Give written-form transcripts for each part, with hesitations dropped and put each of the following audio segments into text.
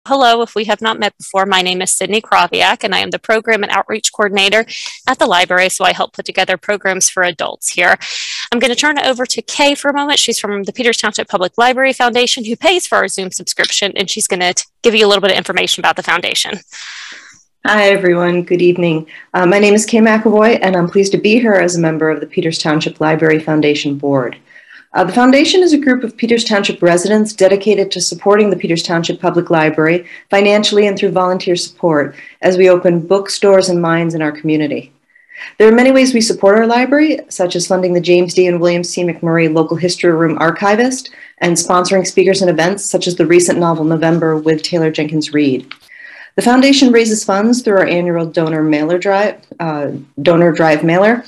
Hello, if we have not met before, my name is Sydney Kraviak, and I am the Program and Outreach Coordinator at the library, so I help put together programs for adults here. I'm going to turn it over to Kay for a moment. She's from the Peters Township Public Library Foundation, who pays for our Zoom subscription, and she's going to give you a little bit of information about the foundation. Hi, everyone. Good evening. My name is Kay McAvoy, and I'm pleased to be here as a member of the Peters Township Library Foundation Board. The foundation is a group of Peters Township residents dedicated to supporting the Peters Township Public Library financially and through volunteer support as we open bookstores and minds in our community. There are many ways we support our library, such as funding the James D. and William C. McMurray Local History Room Archivist and sponsoring speakers and events such as the recent novel November with Taylor Jenkins Reid. The foundation raises funds through our annual donor drive mailer,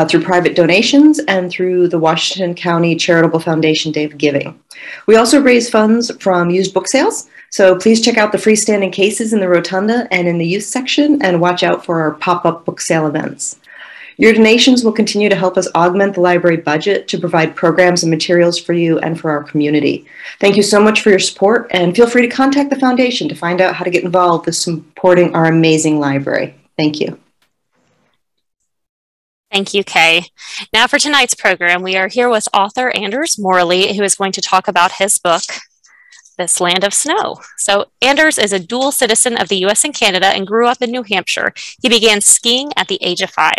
through private donations, and through the Washington County Charitable Foundation Day of Giving. We also raise funds from used book sales, so please check out the freestanding cases in the rotunda and in the youth section, and watch out for our pop-up book sale events. Your donations will continue to help us augment the library budget to provide programs and materials for you and for our community. Thank you so much for your support, and feel free to contact the foundation to find out how to get involved with supporting our amazing library. Thank you. Thank you, Kay. Now for tonight's program, we are here with author Anders Morley, who is going to talk about his book, This Land of Snow. So Anders is a dual citizen of the US and Canada and grew up in New Hampshire. He began skiing at the age of 5.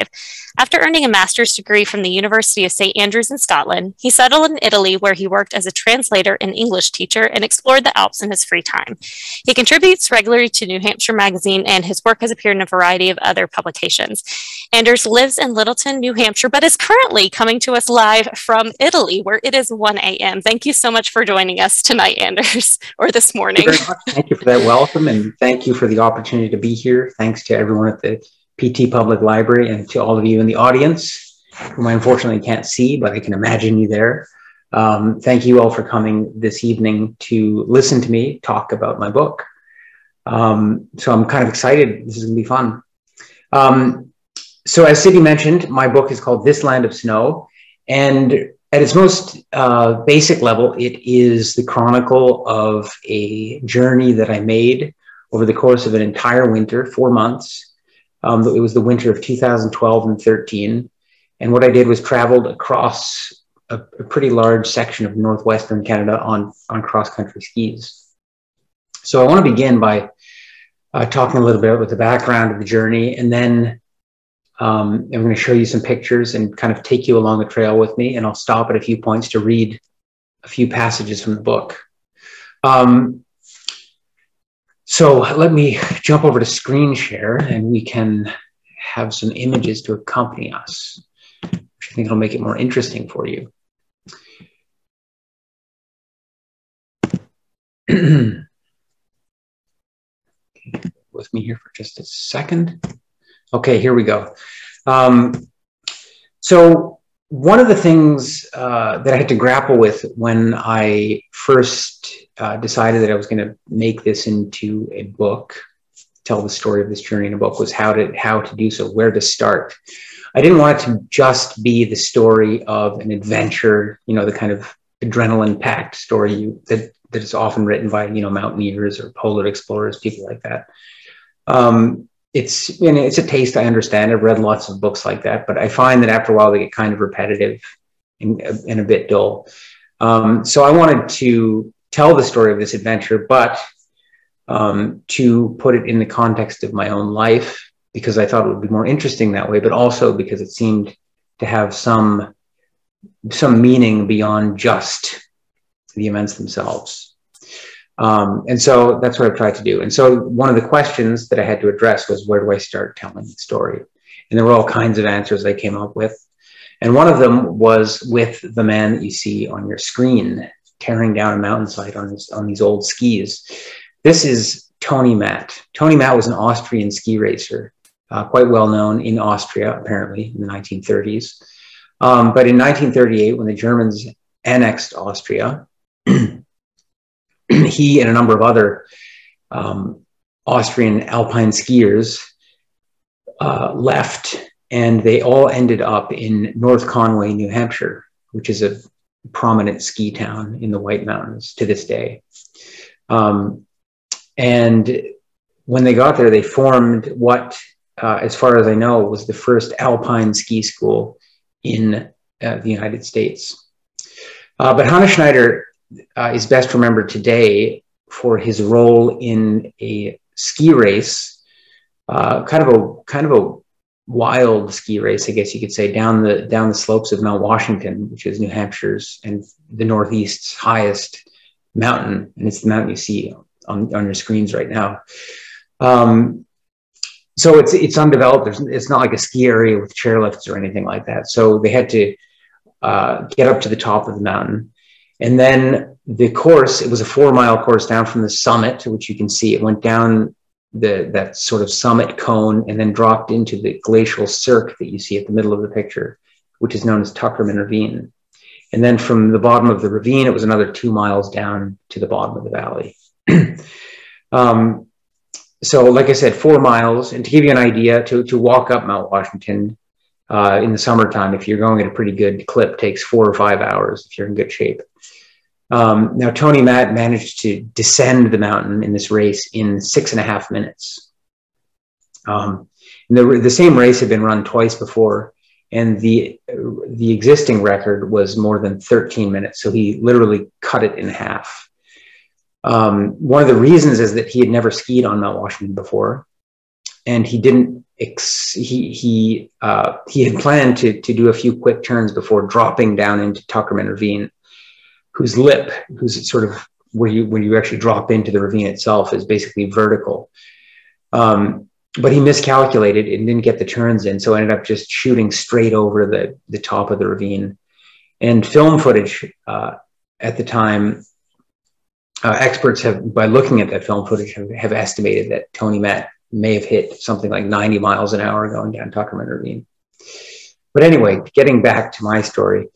After earning a master's degree from the University of St. Andrews in Scotland, he settled in Italy, where he worked as a translator and English teacher and explored the Alps in his free time. He contributes regularly to New Hampshire Magazine, and his work has appeared in a variety of other publications. Anders lives in Littleton, New Hampshire, but is currently coming to us live from Italy, where it is 1 a.m. Thank you so much for joining us tonight, Anders, or this morning. Thank you very much. Thank you for that welcome, and thank you for the opportunity to be here. Thanks to everyone at the PT Public Library and to all of you in the audience, whom I unfortunately can't see, but I can imagine you there. Thank you all for coming this evening to listen to me talk about my book. So I'm kind of excited. This is going to be fun. So as Sydney mentioned, my book is called This Land of Snow, and at its most basic level, it is the chronicle of a journey that I made over the course of an entire winter, 4 months. It was the winter of 2012 and 13. And what I did was traveled across a pretty large section of northwestern Canada on cross-country skis. So I want to begin by talking a little bit about the background of the journey, and then I'm going to show you some pictures and kind of take you along the trail with me, and I'll stop at a few points to read a few passages from the book. So let me jump over to screen share, and we can have some images to accompany us, which I think will make it more interesting for you. With me here for just a second. Okay, here we go. So one of the things that I had to grapple with when I first decided that I was going to make this into a book, tell the story of this journey in a book, was how to do so, where to start. I didn't want it to just be the story of an adventure, you know, the kind of adrenaline-packed story that is often written by, you know, mountaineers or polar explorers, people like that. It's a taste I understand. I've read lots of books like that, but I find that after a while they get kind of repetitive and a bit dull. So I wanted to tell the story of this adventure, but to put it in the context of my own life, because I thought it would be more interesting that way, but also because it seemed to have some meaning beyond just the events themselves. And so that's what I've tried to do. And so one of the questions that I had to address was, where do I start telling the story? And there were all kinds of answers I came up with. And one of them was with the man that you see on your screen, tearing down a mountainside on these old skis. This is Tony Matt. Tony Matt was an Austrian ski racer, quite well known in Austria, apparently, in the 1930s. But in 1938, when the Germans annexed Austria, he and a number of other Austrian alpine skiers left, and they all ended up in North Conway, New Hampshire, which is a prominent ski town in the White Mountains to this day. And when they got there, they formed what, as far as I know, was the first alpine ski school in the United States. But Hannes Schneider is best remembered today for his role in a ski race, kind of a wild ski race, I guess you could say, down the slopes of Mount Washington, which is New Hampshire's and the Northeast's highest mountain, and it's the mountain you see on your screens right now. So it's undeveloped. It's not like a ski area with chairlifts or anything like that. So they had to get up to the top of the mountain. And then the course, it was a 4-mile course down from the summit, which you can see. It went down that sort of summit cone and then dropped into the glacial cirque that you see at the middle of the picture, which is known as Tuckerman Ravine. And then from the bottom of the ravine, it was another 2 miles down to the bottom of the valley. So like I said, 4 miles. And to give you an idea, to walk up Mount Washington in the summertime, if you're going at a pretty good clip, takes 4 or 5 hours if you're in good shape. Now, Tony Matt managed to descend the mountain in this race in 6.5 minutes. The same race had been run twice before, and the existing record was more than 13 minutes. So he literally cut it in half. One of the reasons is that he had never skied on Mount Washington before, and he didn't. He had planned to do a few quick turns before dropping down into Tuckerman Ravine, whose sort of where you actually drop into the ravine itself is basically vertical. But he miscalculated and didn't get the turns in, so ended up just shooting straight over the top of the ravine. And film footage at the time, experts have, by looking at that film footage, have estimated that Tony Matt may have hit something like 90 miles an hour going down Tuckerman Ravine. But anyway, getting back to my story,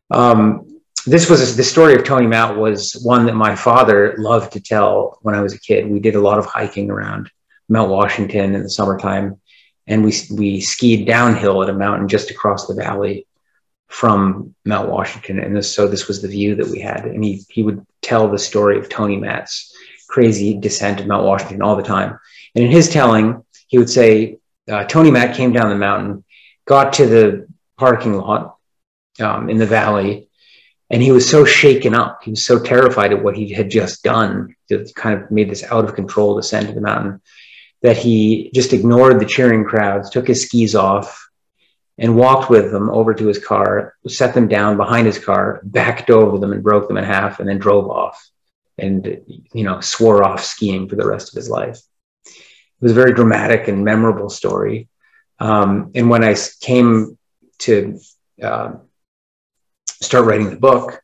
the story of Tony Matt was one that my father loved to tell when I was a kid. We did a lot of hiking around Mount Washington in the summertime, and we skied downhill at a mountain just across the valley from Mount Washington. And this was the view that we had. And he would tell the story of Tony Matt's crazy descent of Mount Washington all the time. And in his telling, he would say, Tony Matt came down the mountain, got to the parking lot in the valley, and he was so shaken up. He was so terrified at what he had just done, that kind of made this out of control descent to the mountain, that he just ignored the cheering crowds, took his skis off, and walked with them over to his car, set them down behind his car, backed over them and broke them in half, and then drove off and, swore off skiing for the rest of his life. It was a very dramatic and memorable story. And when I came to start writing the book,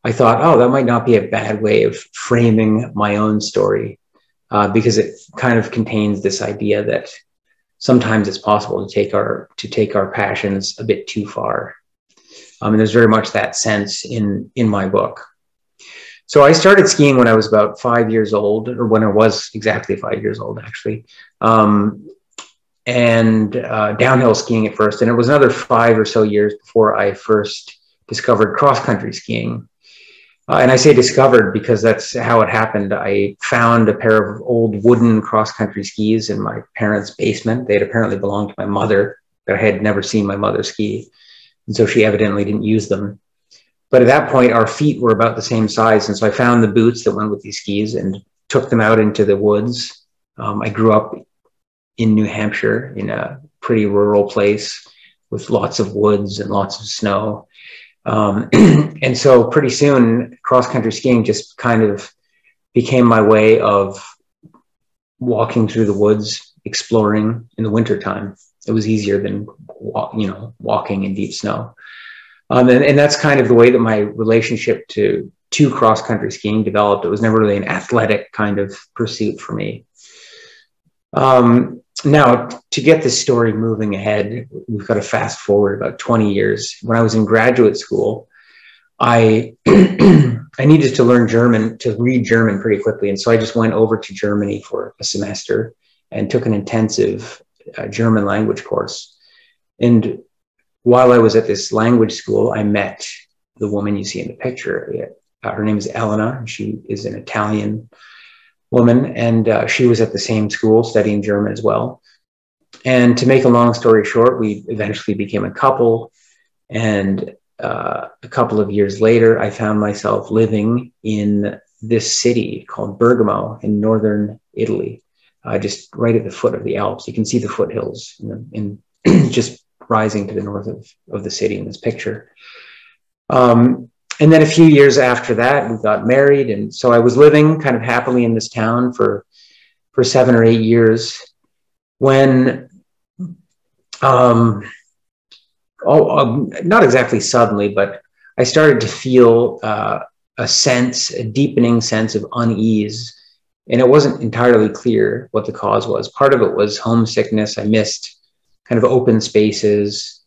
I thought, oh, that might not be a bad way of framing my own story, because it kind of contains this idea that sometimes it's possible to take our passions a bit too far. And there's very much that sense in my book. So I started skiing when I was about 5 years old, or when I was exactly 5 years old, actually. And downhill skiing at first. And it was another 5 or so years before I first discovered cross-country skiing. And I say discovered because that's how it happened. I found a pair of old wooden cross-country skis in my parents' basement. They had apparently belonged to my mother, but I had never seen my mother ski. And so she evidently didn't use them. But at that point, our feet were about the same size. And so I found the boots that went with these skis and took them out into the woods. I grew up in New Hampshire in a pretty rural place with lots of woods and lots of snow. And so pretty soon, cross-country skiing just kind of became my way of walking through the woods, exploring in the wintertime. It was easier than walking in deep snow. And that's kind of the way that my relationship to cross-country skiing developed. It was never really an athletic kind of pursuit for me. Now, to get this story moving ahead, we've got to fast forward about 20 years. When I was in graduate school, I needed to learn German, to read German pretty quickly. And so I just went over to Germany for a semester and took an intensive German language course. And while I was at this language school, I met the woman you see in the picture. Her name is Elena. She is an Italian woman, and she was at the same school studying German as well. And to make a long story short, we eventually became a couple. And a couple of years later, I found myself living in this city called Bergamo in northern Italy, just right at the foot of the Alps. You can see the foothills in just rising to the north of the city in this picture. And then a few years after that, we got married. And so I was living kind of happily in this town for 7 or 8 years when, not exactly suddenly, but I started to feel a deepening sense of unease. And it wasn't entirely clear what the cause was. Part of it was homesickness. I missed kind of open spaces,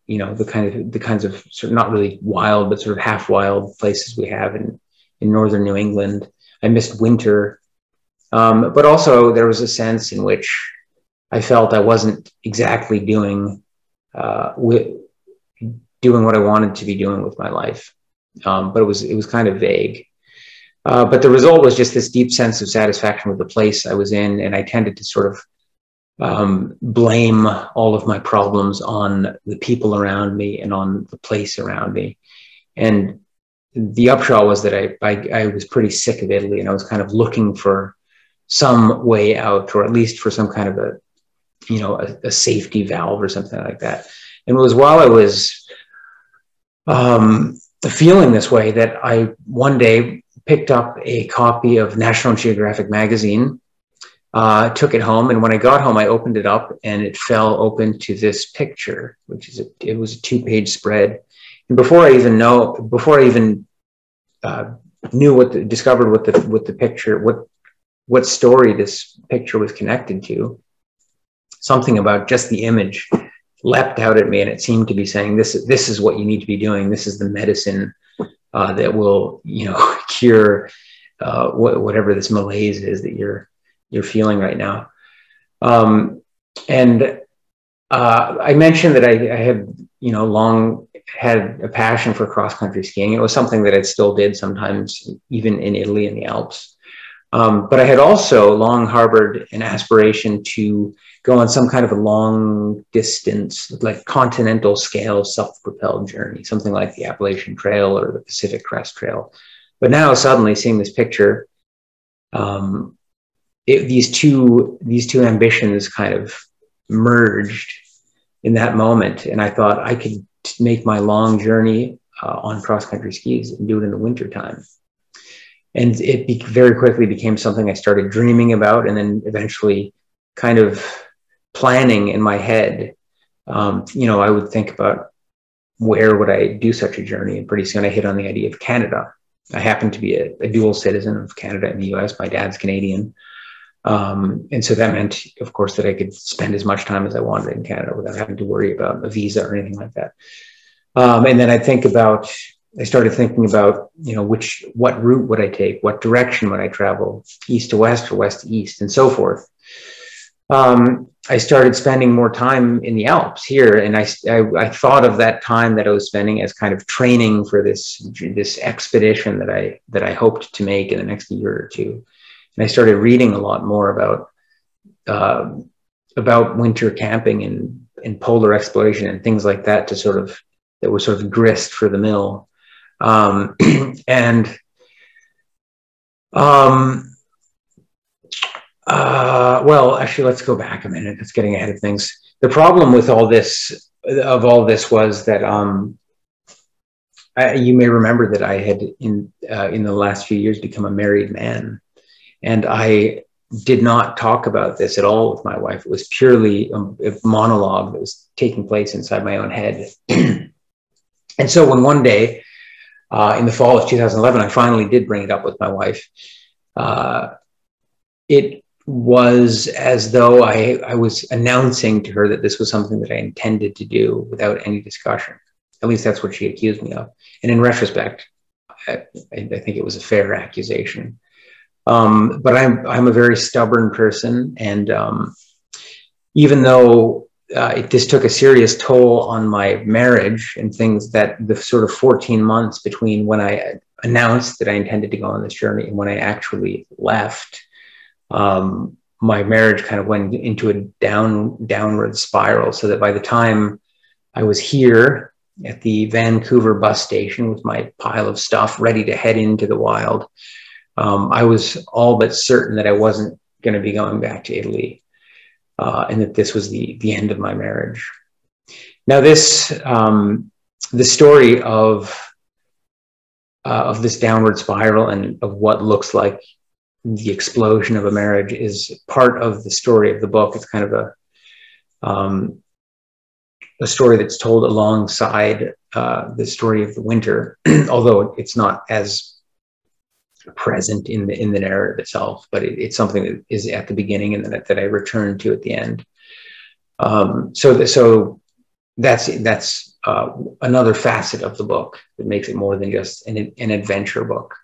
you know, the kinds of sort of not really wild, but sort of half wild places we have in northern New England. I missed winter. But also there was a sense in which I felt I wasn't exactly doing what I wanted to be doing with my life. But it was kind of vague. But the result was just this deep sense of satisfaction with the place I was in. And I tended to sort of blame all of my problems on the people around me and on the place around me. And the upshot was that I was pretty sick of Italy, and I was kind of looking for some way out, or at least for some kind of a safety valve or something like that. And it was while I was feeling this way that I one day picked up a copy of National Geographic magazine, took it home, and when I got home, I opened it up, and it fell open to this picture, it was a 2-page spread. And before I even discovered what the picture, what story this picture was connected to, something about just the image leapt out at me, and it seemed to be saying, this is what you need to be doing. This is the medicine that will, cure whatever this malaise is that you're feeling right now. And I mentioned that I had, long had a passion for cross-country skiing. It was something that I still did sometimes, even in Italy in the Alps. But I had also long harbored an aspiration to go on some kind of a long distance, like continental scale self-propelled journey, something like the Appalachian Trail or the Pacific Crest Trail. But now suddenly seeing this picture, these two ambitions kind of merged in that moment. And I thought I could make my long journey on cross-country skis and do it in the wintertime. And it very quickly became something I started dreaming about, and then eventually kind of planning in my head. I would think about where would I do such a journey, and pretty soon I hit on the idea of Canada. I happen to be a dual citizen of Canada and the US. My dad's Canadian. And so that meant, of course, that I could spend as much time as I wanted in Canada without having to worry about a visa or anything like that. And then I started thinking about, what route would I take? What direction would I travel? East to west or west to east, and so forth. I started spending more time in the Alps here. And I thought of that time that I was spending as kind of training for this expedition that I hoped to make in the next year or two. And I started reading a lot more about winter camping and polar exploration and things like that that were sort of grist for the mill. Well, actually, let's go back a minute. It's getting ahead of things. The problem with all this was that you may remember that I had in the last few years become a married man, and I did not talk about this at all with my wife. It was purely a monologue that was taking place inside my own head. And so when one day in the fall of 2011, I finally did bring it up with my wife, it was as though I was announcing to her that this was something that I intended to do without any discussion. At least that's what she accused me of. And in retrospect, I think it was a fair accusation. But I'm a very stubborn person. And even though this took a serious toll on my marriage and things, that the sort of 14 months between when I announced that I intended to go on this journey. And when I actually left, my marriage kind of went into a downward spiral, so that by the time I was here at the Vancouver bus station with my pile of stuff ready to head into the wild, I was all but certain that I wasn't going to be going back to Italy, and that this was the end of my marriage. Now, the story of this downward spiral and of what looks like the explosion of a marriage is part of the story of the book. It's kind of a story that's told alongside the story of the winter, although it's not as present in the narrative itself, but it's something that is at the beginning and that I return to at the end. So that's another facet of the book that makes it more than just an adventure book.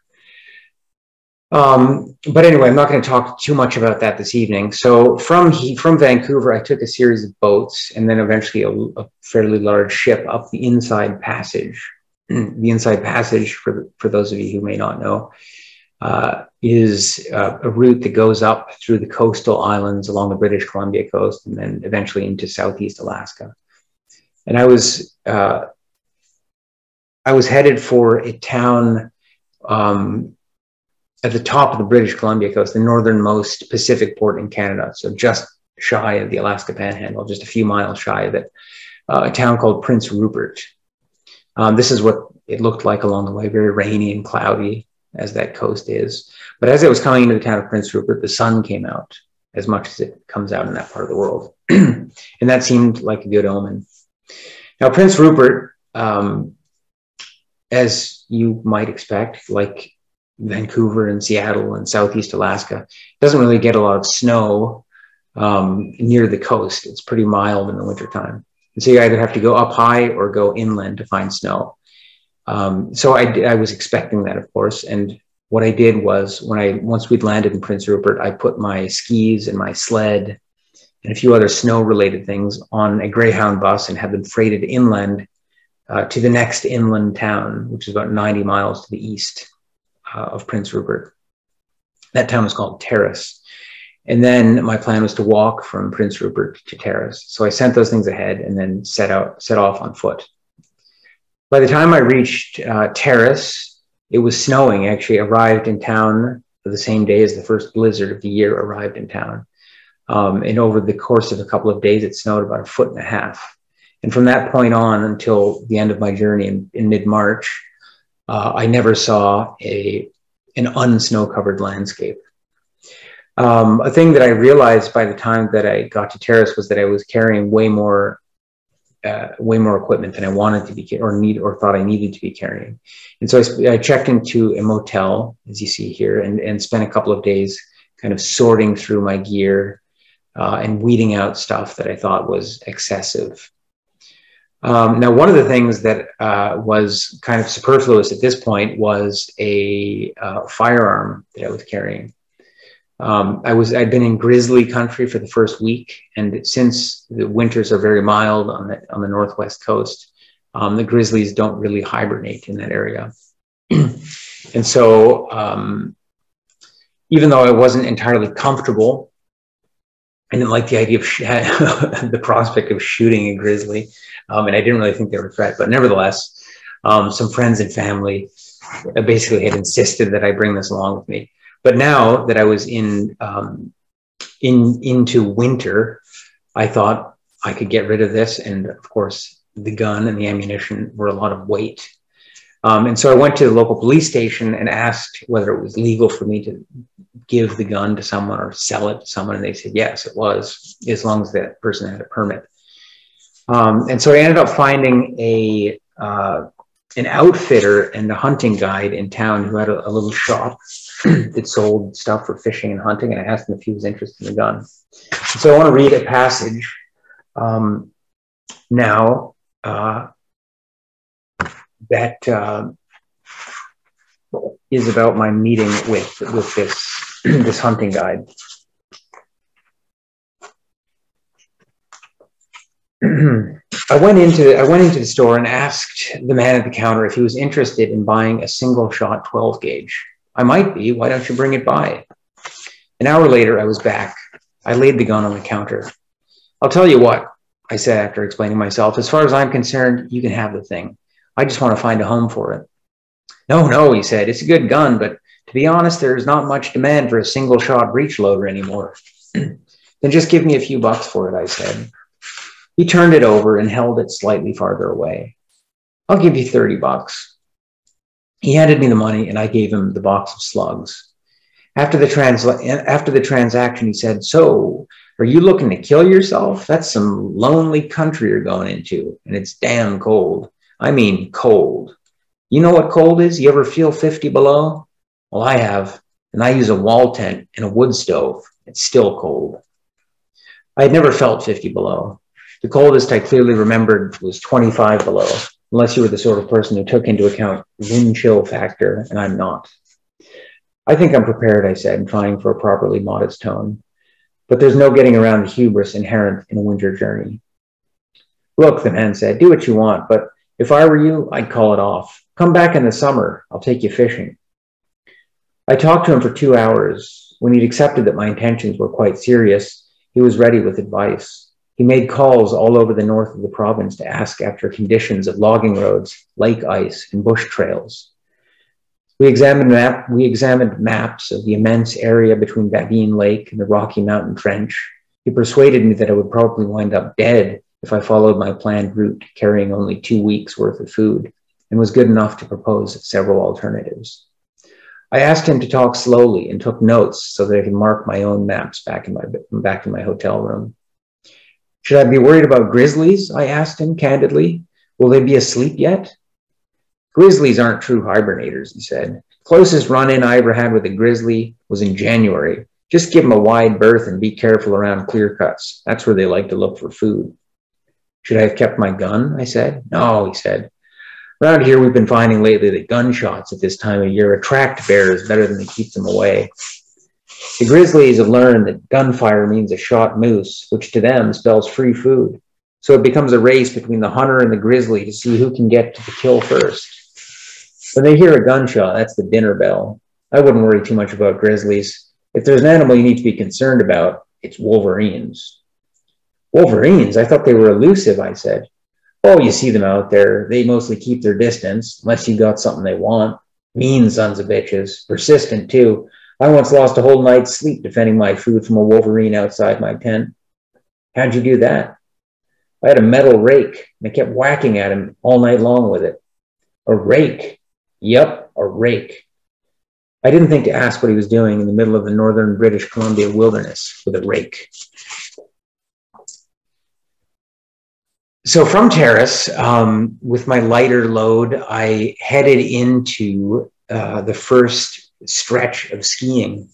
But anyway, I'm not going to talk too much about that this evening. So from Vancouver, I took a series of boats and then eventually a fairly large ship up the Inside Passage. The Inside Passage, for those of you who may not know, is a route that goes up through the coastal islands along the British Columbia coast and then eventually into Southeast Alaska. And I was headed for a town at the top of the British Columbia coast, the northernmost Pacific port in Canada, so just shy of the Alaska Panhandle, just a few miles shy of it, a town called Prince Rupert. This is what it looked like along the way, very rainy and cloudy, as that coast is. But as I was coming into the town of Prince Rupert, the sun came out, as much as it comes out in that part of the world. And that seemed like a good omen. Now, Prince Rupert, as you might expect, like Vancouver and Seattle and Southeast Alaska, doesn't really get a lot of snow near the coast. It's pretty mild in the wintertime. And so you either have to go up high or go inland to find snow. So I was expecting that, of course. And what I did was, once we'd landed in Prince Rupert, I put my skis and my sled and a few other snow-related things on a Greyhound bus and had them freighted inland to the next inland town, which is about 90 miles to the east of Prince Rupert. That town was called Terrace. And then my plan was to walk from Prince Rupert to Terrace. So I sent those things ahead and then set off on foot. By the time I reached Terrace, it was snowing. I actually arrived in town the same day as the first blizzard of the year arrived in town. And over the course of a couple of days, it snowed about 1.5 feet. And from that point on until the end of my journey in mid-March, I never saw an unsnow-covered landscape. A thing that I realized by the time that I got to Terrace was that I was carrying way more equipment than I wanted to be, or thought I needed to be carrying. And so I checked into a motel, as you see here, and spent a couple of days kind of sorting through my gear and weeding out stuff that I thought was excessive. Now, one of the things that was kind of superfluous at this point was a firearm that I was carrying. I'd been in grizzly country for the first week, and since the winters are very mild on the northwest coast, the grizzlies don't really hibernate in that area. And so, even though I wasn't entirely comfortable, I didn't like the idea of the prospect of shooting a grizzly, and I didn't really think they were a threat. But nevertheless, some friends and family basically had insisted that I bring this along with me. But now that I was into winter, I thought I could get rid of this. And of course, the gun and the ammunition were a lot of weight. And so I went to the local police station and asked whether it was legal for me to give the gun to someone or sell it to someone. And they said, yes, it was, as long as that person had a permit. And so I ended up finding an outfitter and a hunting guide in town who had a little shop that sold stuff for fishing and hunting. And I asked him if he was interested in the gun. So I want to read a passage now that is about my meeting with this hunting guide. I went into the store and asked the man at the counter if he was interested in buying a single shot 12 gauge. I might be. Why don't you bring it by? An hour later, I was back. I laid the gun on the counter. I'll tell you what, I said after explaining myself. As far as I'm concerned, you can have the thing. I just want to find a home for it. No, he said. It's a good gun, but to be honest, there's not much demand for a single shot breech loader anymore. Then just give me a few bucks for it, I said. He turned it over and held it slightly farther away. I'll give you 30 bucks. He handed me the money and I gave him the box of slugs. After the transaction, he said, "So, are you looking to kill yourself? That's some lonely country you're going into, and it's damn cold. I mean cold. You know what cold is? You ever feel 50 below? Well, I have, and I use a wall tent and a wood stove. It's still cold." I had never felt 50 below. The coldest I clearly remembered was 25 below, unless you were the sort of person who took into account wind chill factor, and I'm not. I think I'm prepared, I said, trying for a properly modest tone. But there's no getting around the hubris inherent in a winter journey. Look, the man said, do what you want, but if I were you, I'd call it off. Come back in the summer. I'll take you fishing. I talked to him for 2 hours. When he'd accepted that my intentions were quite serious, he was ready with advice. He made calls all over the north of the province to ask after conditions of logging roads, lake ice, and bush trails. We examined maps of the immense area between Babine Lake and the Rocky Mountain Trench. He persuaded me that I would probably wind up dead if I followed my planned route, carrying only 2 weeks' worth of food, and was good enough to propose several alternatives. I asked him to talk slowly and took notes so that I could mark my own maps back in my hotel room. Should I be worried about grizzlies? I asked him candidly. Will they be asleep yet? Grizzlies aren't true hibernators, he said. Closest run-in I ever had with a grizzly was in January. Just give them a wide berth and be careful around clear cuts. That's where they like to look for food. Should I have kept my gun? I said. No, he said. Around here, we've been finding lately that gunshots at this time of year attract bears better than they keep them away. The grizzlies have learned that gunfire means a shot moose, which to them spells free food. So it becomes a race between the hunter and the grizzly to see who can get to the kill first. When they hear a gunshot, that's the dinner bell. I wouldn't worry too much about grizzlies. If there's an animal you need to be concerned about, it's wolverines. Wolverines? I thought they were elusive, I said. Oh, you see them out there. They mostly keep their distance, unless you got something they want. Mean sons of bitches. Persistent, too. I once lost a whole night's sleep defending my food from a wolverine outside my tent. How'd you do that? I had a metal rake, and I kept whacking at him all night long with it. A rake? Yep, a rake. I didn't think to ask what he was doing in the middle of the northern British Columbia wilderness with a rake. So from Terrace, with my lighter load, I headed into the first stretch of skiing.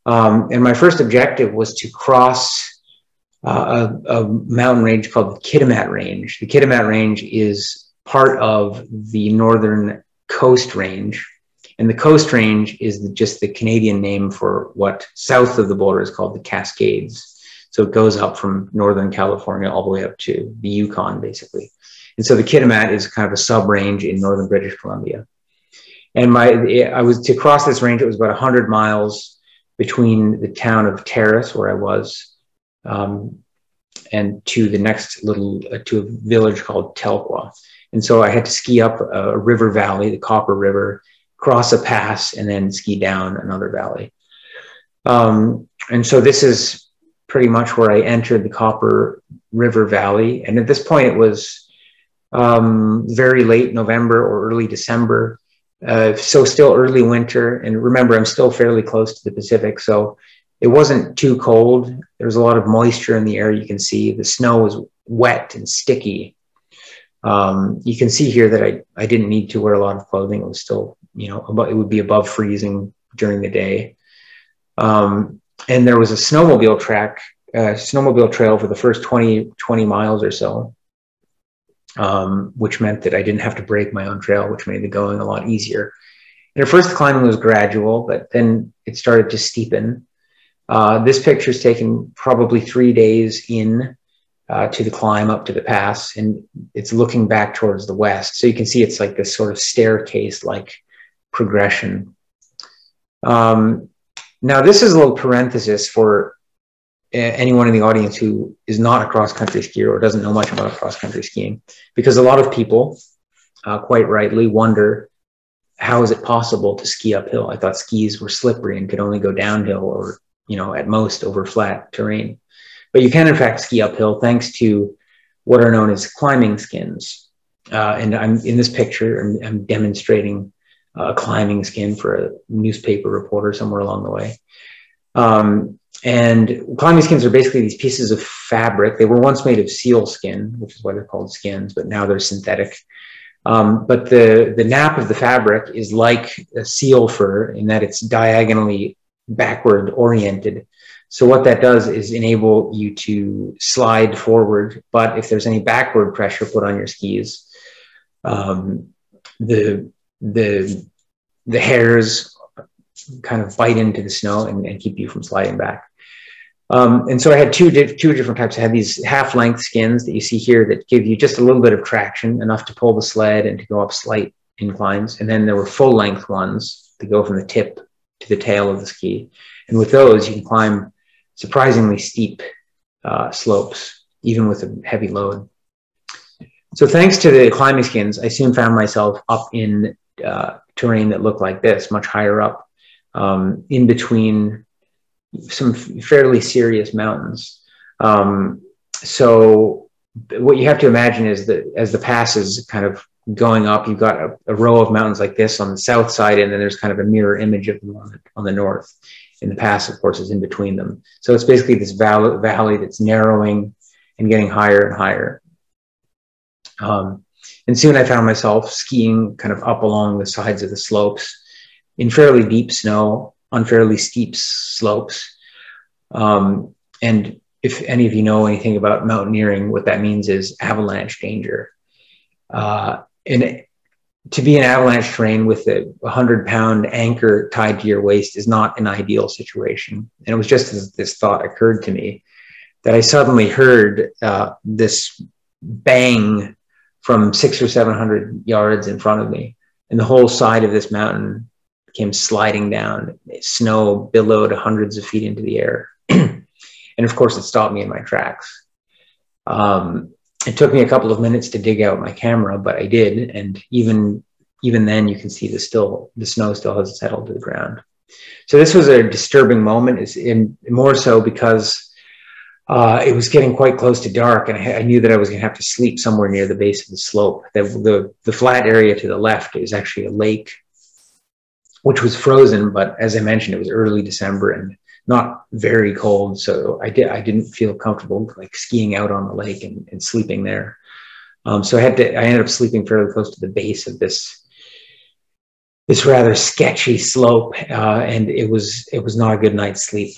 And my first objective was to cross a mountain range called the Kitimat Range. The Kitimat Range is part of the Northern Coast Range. And the Coast Range is just the Canadian name for what south of the border is called the Cascades. So it goes up from Northern California all the way up to the Yukon, basically. And so the Kitimat is kind of a sub-range in Northern British Columbia. And I was to cross this range, it was about 100 miles between the town of Terrace, where I was, and to the next to a village called Telkwa. And so I had to ski up a river valley, the Copper River, cross a pass, and then ski down another valley. And so this is pretty much where I entered the Copper River Valley. And at this point, it was very late November or early December. So still early winter. And remember, I'm still fairly close to the Pacific. So it wasn't too cold. There was a lot of moisture in the air. You can see the snow was wet and sticky. You can see here that I didn't need to wear a lot of clothing. It was still, it would be above freezing during the day. And there was a snowmobile trail for the first 20 miles or so, which meant that I didn't have to break my own trail, which made the going a lot easier. And at first, the climbing was gradual, but then it started to steepen. This picture is taken probably 3 days in. to the climb up to the pass, and it's looking back towards the west. So you can see it's like this sort of staircase-like progression. Now, this is a little parenthesis for anyone in the audience who is not a cross-country skier or doesn't know much about cross-country skiing, because a lot of people, quite rightly, wonder, how is it possible to ski uphill? I thought skis were slippery and could only go downhill or, at most over flat terrain. But you can, in fact, ski uphill thanks to what are known as climbing skins. And I'm in this picture, and I'm demonstrating a climbing skin for a newspaper reporter somewhere along the way. And climbing skins are basically these pieces of fabric. They were once made of seal skin, which is why they're called skins, but now they're synthetic. But the nap of the fabric is like a seal fur in that it's diagonally backward oriented. So what that does is enable you to slide forward, but if there's any backward pressure put on your skis, the hairs kind of bite into the snow and keep you from sliding back. And so I had two different types. I had these half-length skins that you see here that give you just a little bit of traction, enough to pull the sled and to go up slight inclines. And then there were full-length ones that go from the tip to the tail of the ski. And with those, you can climb surprisingly steep slopes, even with a heavy load. So thanks to the climbing skins, I soon found myself up in terrain that looked like this, much higher up, in between some fairly serious mountains. So what you have to imagine is that as the pass is kind of going up, you've got a row of mountains like this on the south side, and then there's kind of a mirror image of them on the north. And the pass, of course, is in between them. So it's basically this valley that's narrowing and getting higher and higher. And soon I found myself skiing kind of up along the sides of the slopes in fairly deep snow on fairly steep slopes. And if any of you know anything about mountaineering, what that means is avalanche danger. And to be in avalanche terrain with a 100-pound anchor tied to your waist is not an ideal situation. And it was just as this thought occurred to me that I suddenly heard this bang from 600 or 700 yards in front of me. And the whole side of this mountain came sliding down. Snow billowed hundreds of feet into the air. And of course, it stopped me in my tracks. It took me a couple of minutes to dig out my camera, but I did. And even then, you can see the snow still hasn't settled to the ground. So this was a disturbing moment, more so because it was getting quite close to dark, and I knew that I was going to have to sleep somewhere near the base of the slope. The flat area to the left is actually a lake, which was frozen, but as I mentioned, it was early December and not very cold, so I didn't feel comfortable like skiing out on the lake and sleeping there. So I ended up sleeping fairly close to the base of this rather sketchy slope, and it was not a good night's sleep,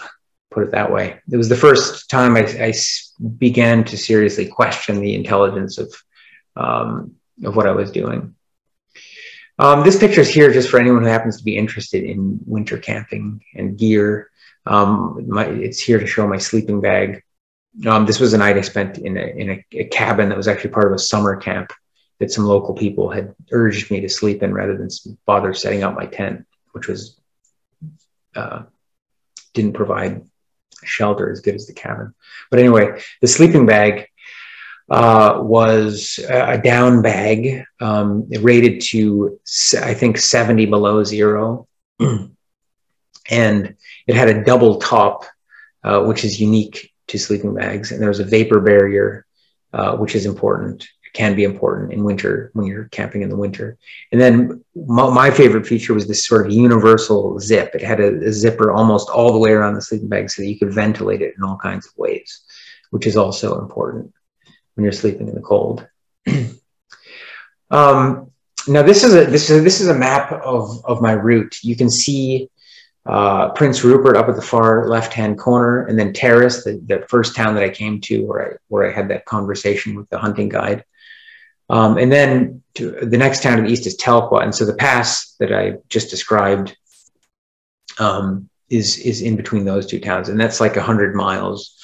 put it that way. It was the first time I began to seriously question the intelligence of what I was doing. This picture is here just for anyone who happens to be interested in winter camping and gear. It's here to show my sleeping bag. This was a night I spent in a cabin that was actually part of a summer camp that some local people had urged me to sleep in rather than bother setting up my tent, which was didn't provide shelter as good as the cabin. But anyway, the sleeping bag was a down bag, rated to, I think, 70 below zero. And it had a double top, which is unique to sleeping bags. And there was a vapor barrier, which is important. It can be important in winter when you're camping in the winter. And then my favorite feature was this sort of universal zip. It had a zipper almost all the way around the sleeping bag so that you could ventilate it in all kinds of ways, which is also important when you're sleeping in the cold. Now this is a map of my route. You can see Prince Rupert up at the far left-hand corner, and then Terrace, the first town that I came to, where I had that conversation with the hunting guide. And then the next town to the east is Telqua, and so the pass that I just described is in between those two towns, and that's like 100 miles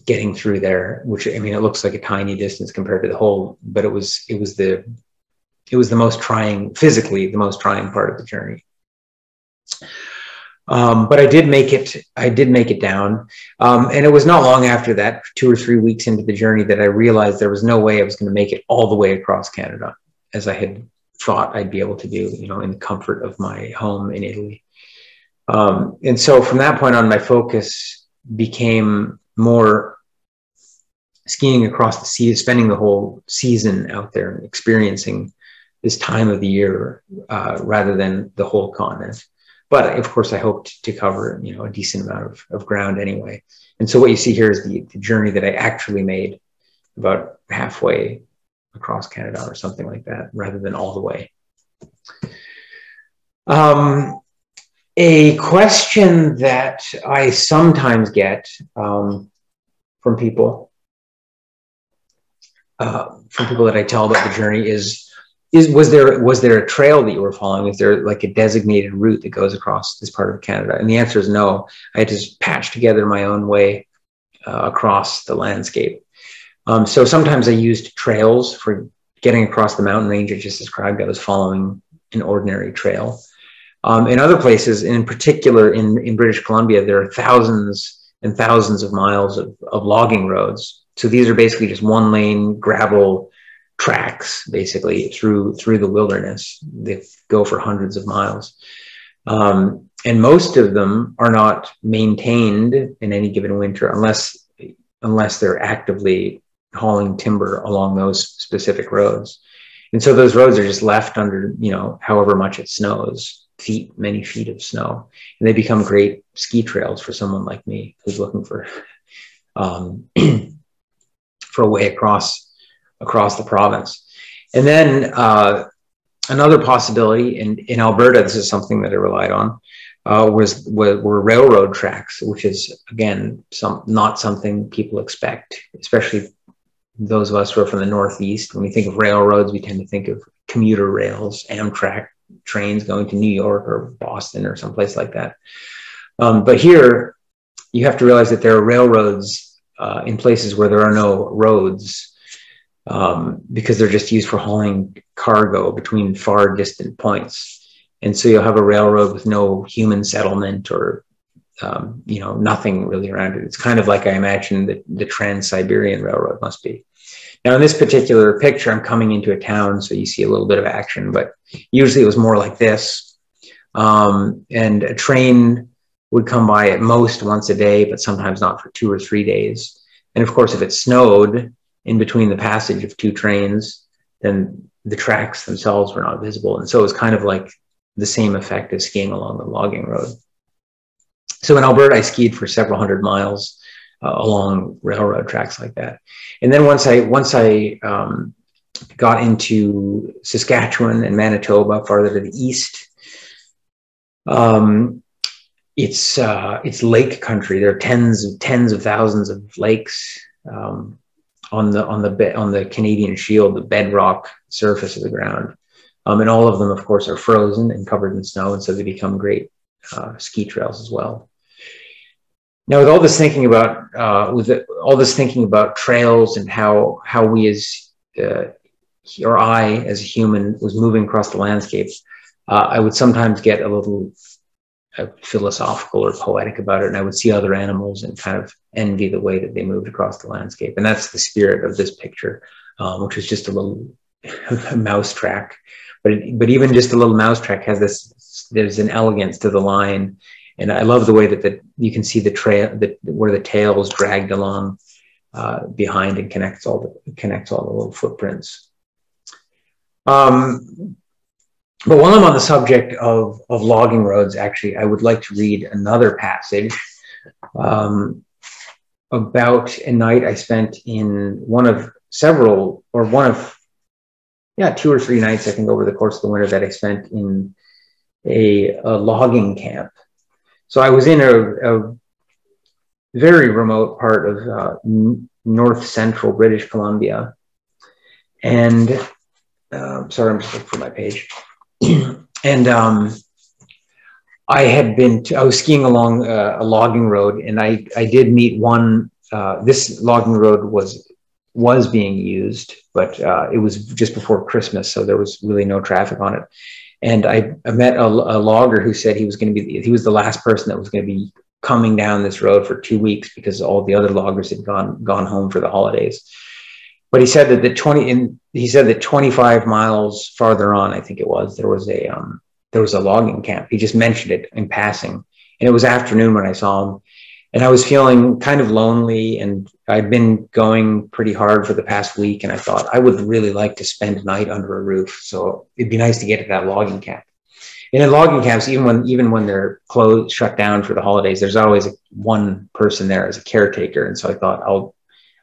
getting through there, which, I mean, it looks like a tiny distance compared to the whole, but it was the most trying, physically the most trying part of the journey. But I did make it down. And it was not long after that, 2 or 3 weeks into the journey, that I realized there was no way I was going to make it all the way across Canada, as I had thought I'd be able to do, you know, in the comfort of my home in Italy. And so from that point on, my focus became more skiing across the sea, spending the whole season out there and experiencing this time of the year, rather than the whole continent. But of course, I hoped to cover, you know, a decent amount of ground anyway. And so what you see here is the journey that I actually made, about halfway across Canada or something like that, rather than all the way. A question that I sometimes get from people that I tell about the journey is was there a trail that you were following? Is there like a designated route that goes across this part of Canada? And the answer is no. I had to just patch together my own way across the landscape. So sometimes I used trails for getting across the mountain range I just described. I was following an ordinary trail. In other places, and in particular in British Columbia, there are thousands and thousands of miles of logging roads. So these are basically just one lane gravel tracks, basically through the wilderness. They go for hundreds of miles. And most of them are not maintained in any given winter unless they're actively hauling timber along those specific roads. And so those roads are just left under, you know, however much it snows, many feet of snow. And they become great ski trails for someone like me who's looking for for a way across the province. And then another possibility in Alberta, this is something that I relied on, were railroad tracks, which is, again, not something people expect, especially those of us who are from the Northeast. When we think of railroads, we tend to think of commuter rails, Amtrak trains going to New York or Boston or someplace like that. But here, you have to realize that there are railroads in places where there are no roads, because they're just used for hauling cargo between far distant points. And so you'll have a railroad with no human settlement or, you know, nothing really around it. It's kind of like I imagine that the Trans-Siberian Railroad must be. Now, in this particular picture, I'm coming into a town, so you see a little bit of action, but usually it was more like this. And a train would come by at most once a day, but sometimes not for 2 or 3 days. And of course, if it snowed in between the passage of 2 trains, then the tracks themselves were not visible. And so it was kind of like the same effect as skiing along the logging road. So in Alberta, I skied for several hundred miles along railroad tracks like that. And then once I got into Saskatchewan and Manitoba, farther to the east, it's lake country. There are tens of thousands of lakes on the Canadian Shield, the bedrock surface of the ground, and all of them, of course, are frozen and covered in snow, and so they become great ski trails as well. Now, with all this thinking about trails and how we or I as a human was moving across the landscape, I would sometimes get a little philosophical or poetic about it, and I would see other animals and kind of envy the way that they moved across the landscape. And that's the spirit of this picture, which is just a little mouse track. But even just a little mouse track has there's an elegance to the line. And I love the way that you can see the trail, where the tail is dragged along behind and connects all the little footprints. But while I'm on the subject of logging roads, actually, I would like to read another passage about a night I spent in 2 or 3 nights, I think, over the course of the winter that I spent in a logging camp. So I was in a very remote part of north central British Columbia. And sorry, I'm just looking for my page. And I was skiing along a logging road, and I did meet one this logging road was being used, but it was just before Christmas, so there was really no traffic on it. And I met a logger who said he was the last person that was going to be coming down this road for 2 weeks because all the other loggers had gone home for the holidays. But he said that 25 miles farther on, I think it was, there was a logging camp. He just mentioned it in passing, and it was afternoon when I saw him. And I was feeling kind of lonely, and I'd been going pretty hard for the past week, and I thought I would really like to spend a night under a roof. So it'd be nice to get to that logging camp. And in logging camps, even when they're closed, shut down for the holidays, there's always one person there as a caretaker. And so I thought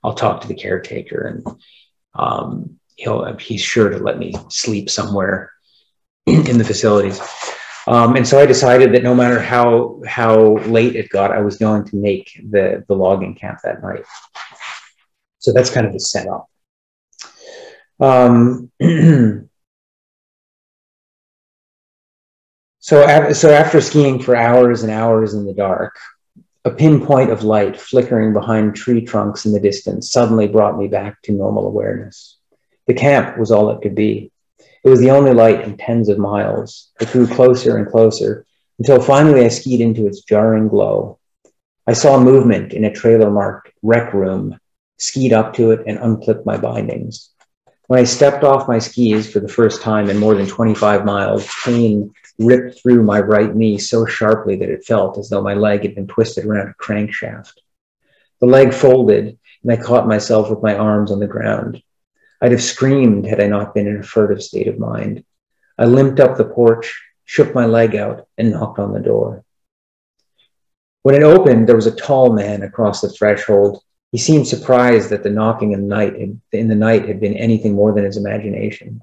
I'll talk to the caretaker, and he's sure to let me sleep somewhere in the facilities. And so I decided that no matter how late it got, I was going to make the logging camp that night. So that's kind of the setup. So after skiing for hours and hours in the dark, a pinpoint of light flickering behind tree trunks in the distance suddenly brought me back to normal awareness. The camp was all it could be. It was the only light in tens of miles. It grew closer and closer until finally I skied into its jarring glow. I saw movement in a trailer marked rec room, skied up to it, and unclipped my bindings. When I stepped off my skis for the first time in more than 25 miles, pain ripped through my right knee so sharply that it felt as though my leg had been twisted around a crankshaft. The leg folded, and I caught myself with my arms on the ground. I'd have screamed had I not been in a furtive state of mind. I limped up the porch, shook my leg out, and knocked on the door. When it opened, there was a tall man across the threshold. He seemed surprised that the knocking in the night had been anything more than his imagination.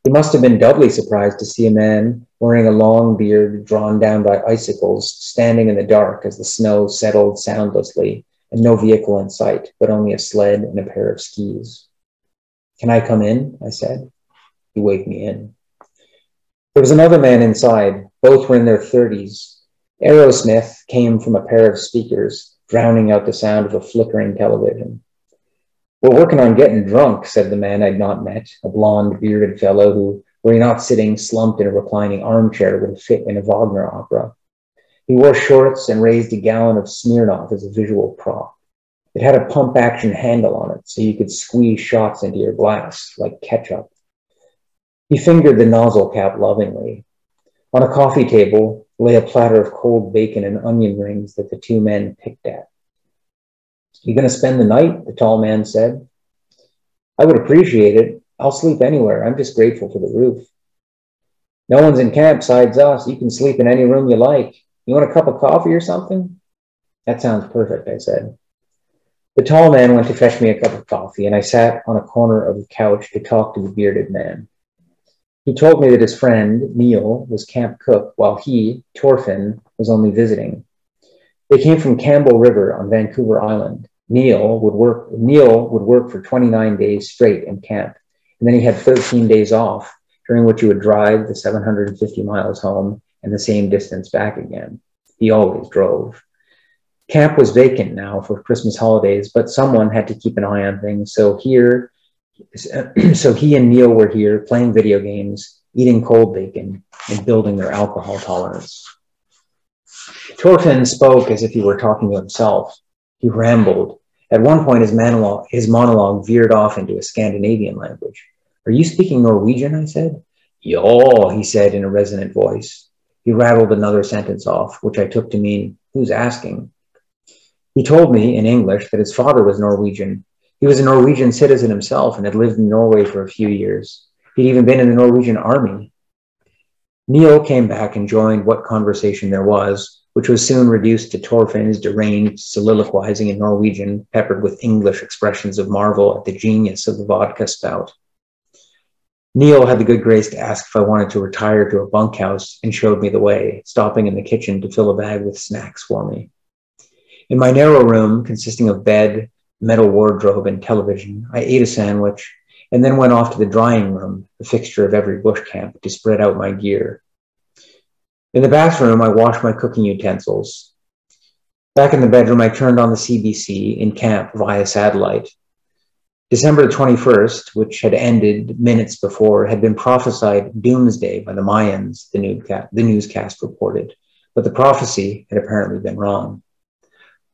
He must have been doubly surprised to see a man wearing a long beard drawn down by icicles, standing in the dark as the snow settled soundlessly, and no vehicle in sight, but only a sled and a pair of skis. "Can I come in?" I said. He waved me in. There was another man inside. Both were in their 30s. Aerosmith came from a pair of speakers, drowning out the sound of a flickering television. "We're working on getting drunk," said the man I'd not met, a blonde, bearded fellow who, were he not sitting slumped in a reclining armchair, would have fit in a Wagner opera. He wore shorts and raised a gallon of Smirnoff as a visual prop. It had a pump-action handle on it, so you could squeeze shots into your glass, like ketchup. He fingered the nozzle cap lovingly. On a coffee table lay a platter of cold bacon and onion rings that the two men picked at. "You going to spend the night?" the tall man said. "I would appreciate it. I'll sleep anywhere. I'm just grateful for the roof." "No one's in camp besides us. You can sleep in any room you like. You want a cup of coffee or something?" "That sounds perfect," I said. The tall man went to fetch me a cup of coffee, and I sat on a corner of the couch to talk to the bearded man. He told me that his friend, Neil, was camp cook, while he, Torfin, was only visiting. They came from Campbell River on Vancouver Island. Neil would work for 29 days straight in camp, and then he had 13 days off, during which he would drive the 750 miles home and the same distance back again. He always drove. Camp was vacant now for Christmas holidays, but someone had to keep an eye on things. So he and Neil were here playing video games, eating cold bacon, and building their alcohol tolerance. Torfin spoke as if he were talking to himself. He rambled. At one point, his monologue veered off into a Scandinavian language. "Are you speaking Norwegian?" I said. "Ja," he said in a resonant voice. He rattled another sentence off, which I took to mean, "Who's asking?" He told me in English that his father was Norwegian. He was a Norwegian citizen himself and had lived in Norway for a few years. He'd even been in the Norwegian army. Neil came back and joined what conversation there was, which was soon reduced to Torfin's deranged soliloquizing in Norwegian, peppered with English expressions of marvel at the genius of the vodka spout. Neil had the good grace to ask if I wanted to retire to a bunkhouse and showed me the way, stopping in the kitchen to fill a bag with snacks for me. In my narrow room, consisting of bed, metal wardrobe, and television, I ate a sandwich and then went off to the drying room, the fixture of every bush camp, to spread out my gear. In the bathroom, I washed my cooking utensils. Back in the bedroom, I turned on the CBC in camp via satellite. December 21st, which had ended minutes before, had been prophesied doomsday by the Mayans, the newscast reported, but the prophecy had apparently been wrong.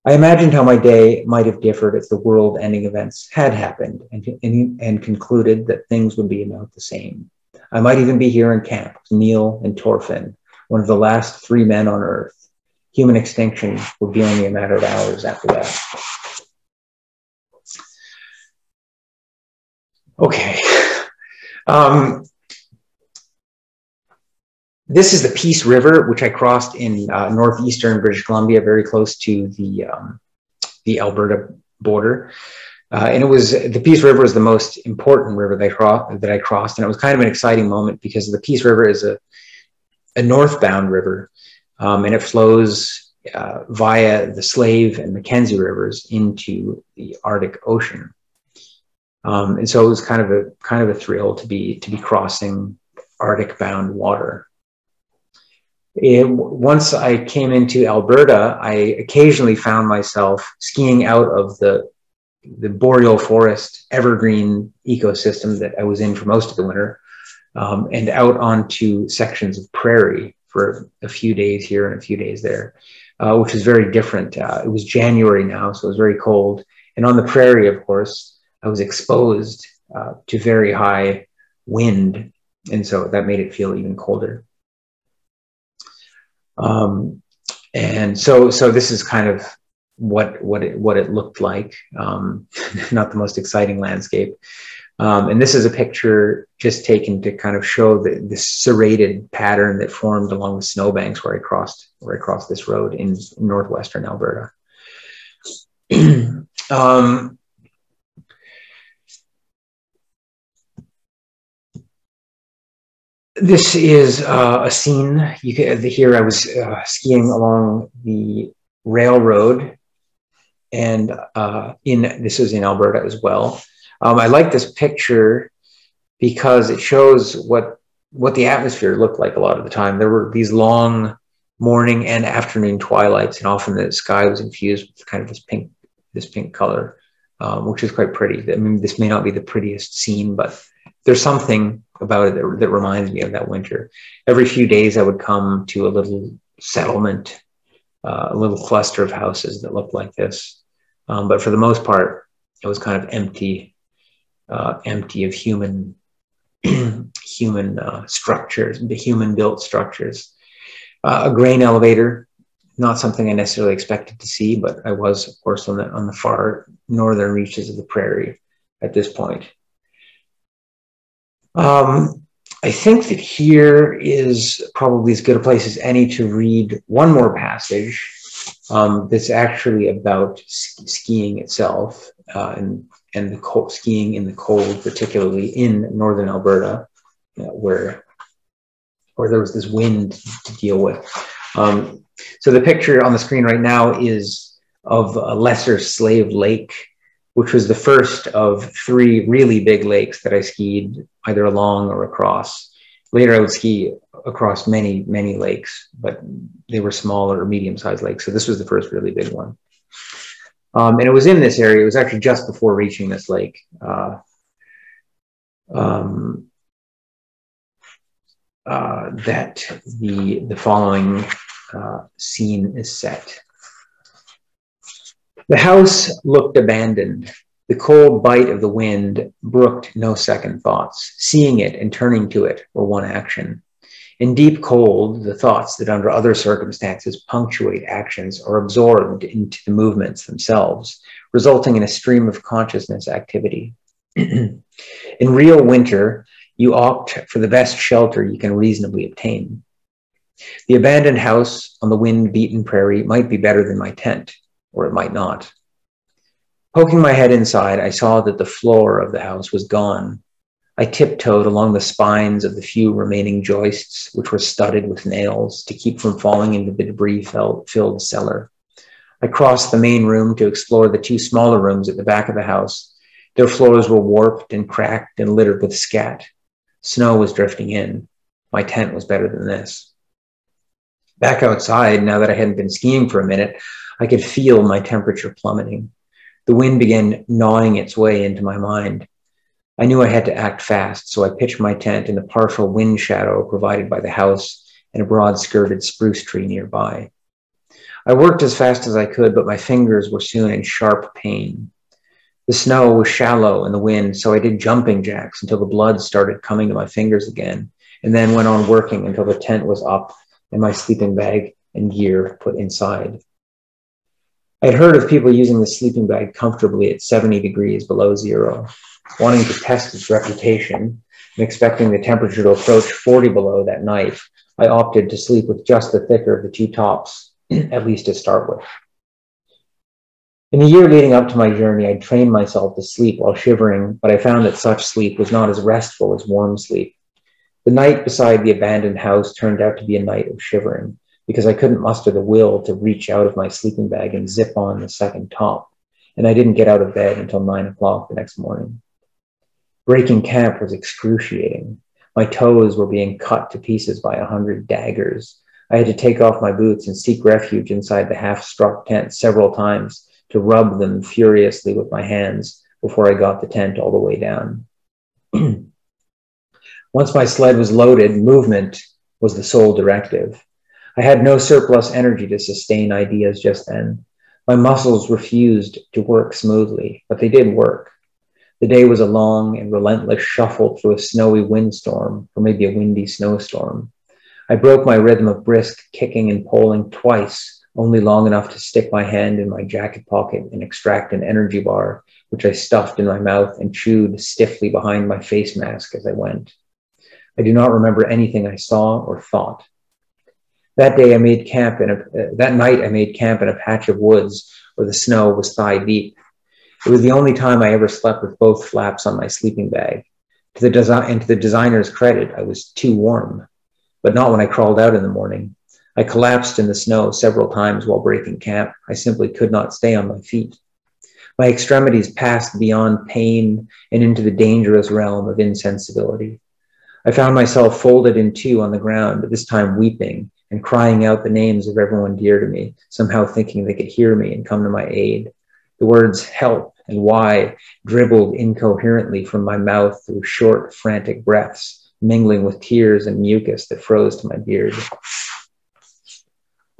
I imagined how my day might have differed if the world-ending events had happened and concluded that things would be about the same. I might even be here in camp with Neil and Torfin, one of the last 3 men on Earth. Human extinction would be only a matter of hours after that. Okay. This is the Peace River, which I crossed in northeastern British Columbia, very close to the Alberta border. And it was, the Peace River is the most important river that I crossed. And it was kind of an exciting moment because the Peace River is a northbound river, and it flows via the Slave and Mackenzie rivers into the Arctic Ocean. And so it was kind of a thrill to be crossing Arctic-bound water. Once I came into Alberta, I occasionally found myself skiing out of the boreal forest evergreen ecosystem that I was in for most of the winter, and out onto sections of prairie for a few days here and a few days there, which was very different. It was January now, so it was very cold. And on the prairie, of course, I was exposed to very high wind, and so that made it feel even colder. And so this is kind of what it looked like. Not the most exciting landscape. And this is a picture just taken to kind of show the serrated pattern that formed along the snowbanks where I crossed this road in northwestern Alberta. This is a scene. Here I was skiing along the railroad, and this was in Alberta as well. I like this picture because it shows what the atmosphere looked like a lot of the time. There were these long morning and afternoon twilights, and often the sky was infused with kind of this pink color, which is quite pretty. I mean, this may not be the prettiest scene, but there's something about it that reminds me of that winter. Every few days I would come to a little settlement, a little cluster of houses that looked like this. But for the most part, it was kind of empty of human structures, the human-built structures. A grain elevator, not something I necessarily expected to see, but I was, of course, on the far northern reaches of the prairie at this point. I think that here is probably as good a place as any to read one more passage that's actually about skiing itself, and skiing in the cold, particularly in northern Alberta, where there was this wind to deal with. So the picture on the screen right now is of a Lesser Slave Lake, which was the first of 3 really big lakes that I skied either along or across. Later, I would ski across many, many lakes, but they were smaller or medium-sized lakes. So this was the first really big one. And it was in this area. It was actually just before reaching this lake. That the following scene is set. The house looked abandoned. The cold bite of the wind brooked no second thoughts. Seeing it and turning to it were one action. In deep cold, the thoughts that under other circumstances punctuate actions are absorbed into the movements themselves, resulting in a stream of consciousness activity. In real winter, you opt for the best shelter you can reasonably obtain. The abandoned house on the wind-beaten prairie might be better than my tent, or it might not. Poking my head inside, I saw that the floor of the house was gone. I tiptoed along the spines of the few remaining joists, which were studded with nails to keep from falling into the debris-filled cellar. I crossed the main room to explore the 2 smaller rooms at the back of the house. Their floors were warped and cracked and littered with scat. Snow was drifting in. My tent was better than this. Back outside, now that I hadn't been skiing for a minute, I could feel my temperature plummeting. The wind began gnawing its way into my mind. I knew I had to act fast, so I pitched my tent in the partial wind shadow provided by the house and a broad-skirted spruce tree nearby. I worked as fast as I could, but my fingers were soon in sharp pain. The snow was shallow in the wind, so I did jumping jacks until the blood started coming to my fingers again, and then went on working until the tent was up and my sleeping bag and gear put inside. I had heard of people using the sleeping bag comfortably at 70 degrees below zero. Wanting to test its reputation and expecting the temperature to approach 40 below that night, I opted to sleep with just the thicker of the two tops, at least to start with. In the year leading up to my journey, I trained myself to sleep while shivering, but I found that such sleep was not as restful as warm sleep. The night beside the abandoned house turned out to be a night of shivering, because I couldn't muster the will to reach out of my sleeping bag and zip on the second top, and I didn't get out of bed until 9 o'clock the next morning. Breaking camp was excruciating. My toes were being cut to pieces by 100 daggers. I had to take off my boots and seek refuge inside the half-struck tent several times to rub them furiously with my hands before I got the tent all the way down. Once my sled was loaded, movement was the sole directive. I had no surplus energy to sustain ideas just then. My muscles refused to work smoothly, but they did work. The day was a long and relentless shuffle through a snowy windstorm, or maybe a windy snowstorm. I broke my rhythm of brisk kicking and pulling twice, only long enough to stick my hand in my jacket pocket and extract an energy bar, which I stuffed in my mouth and chewed stiffly behind my face mask as I went. I do not remember anything I saw or thought. That night I made camp in a patch of woods where the snow was thigh deep. It was the only time I ever slept with both flaps on my sleeping bag. To the designer's credit, I was too warm, but not when I crawled out in the morning. I collapsed in the snow several times while breaking camp. I simply could not stay on my feet. My extremities passed beyond pain and into the dangerous realm of insensibility. I found myself folded in two on the ground, this time weeping and crying out the names of everyone dear to me, somehow thinking they could hear me and come to my aid. The words help and why dribbled incoherently from my mouth through short, frantic breaths, mingling with tears and mucus that froze to my beard.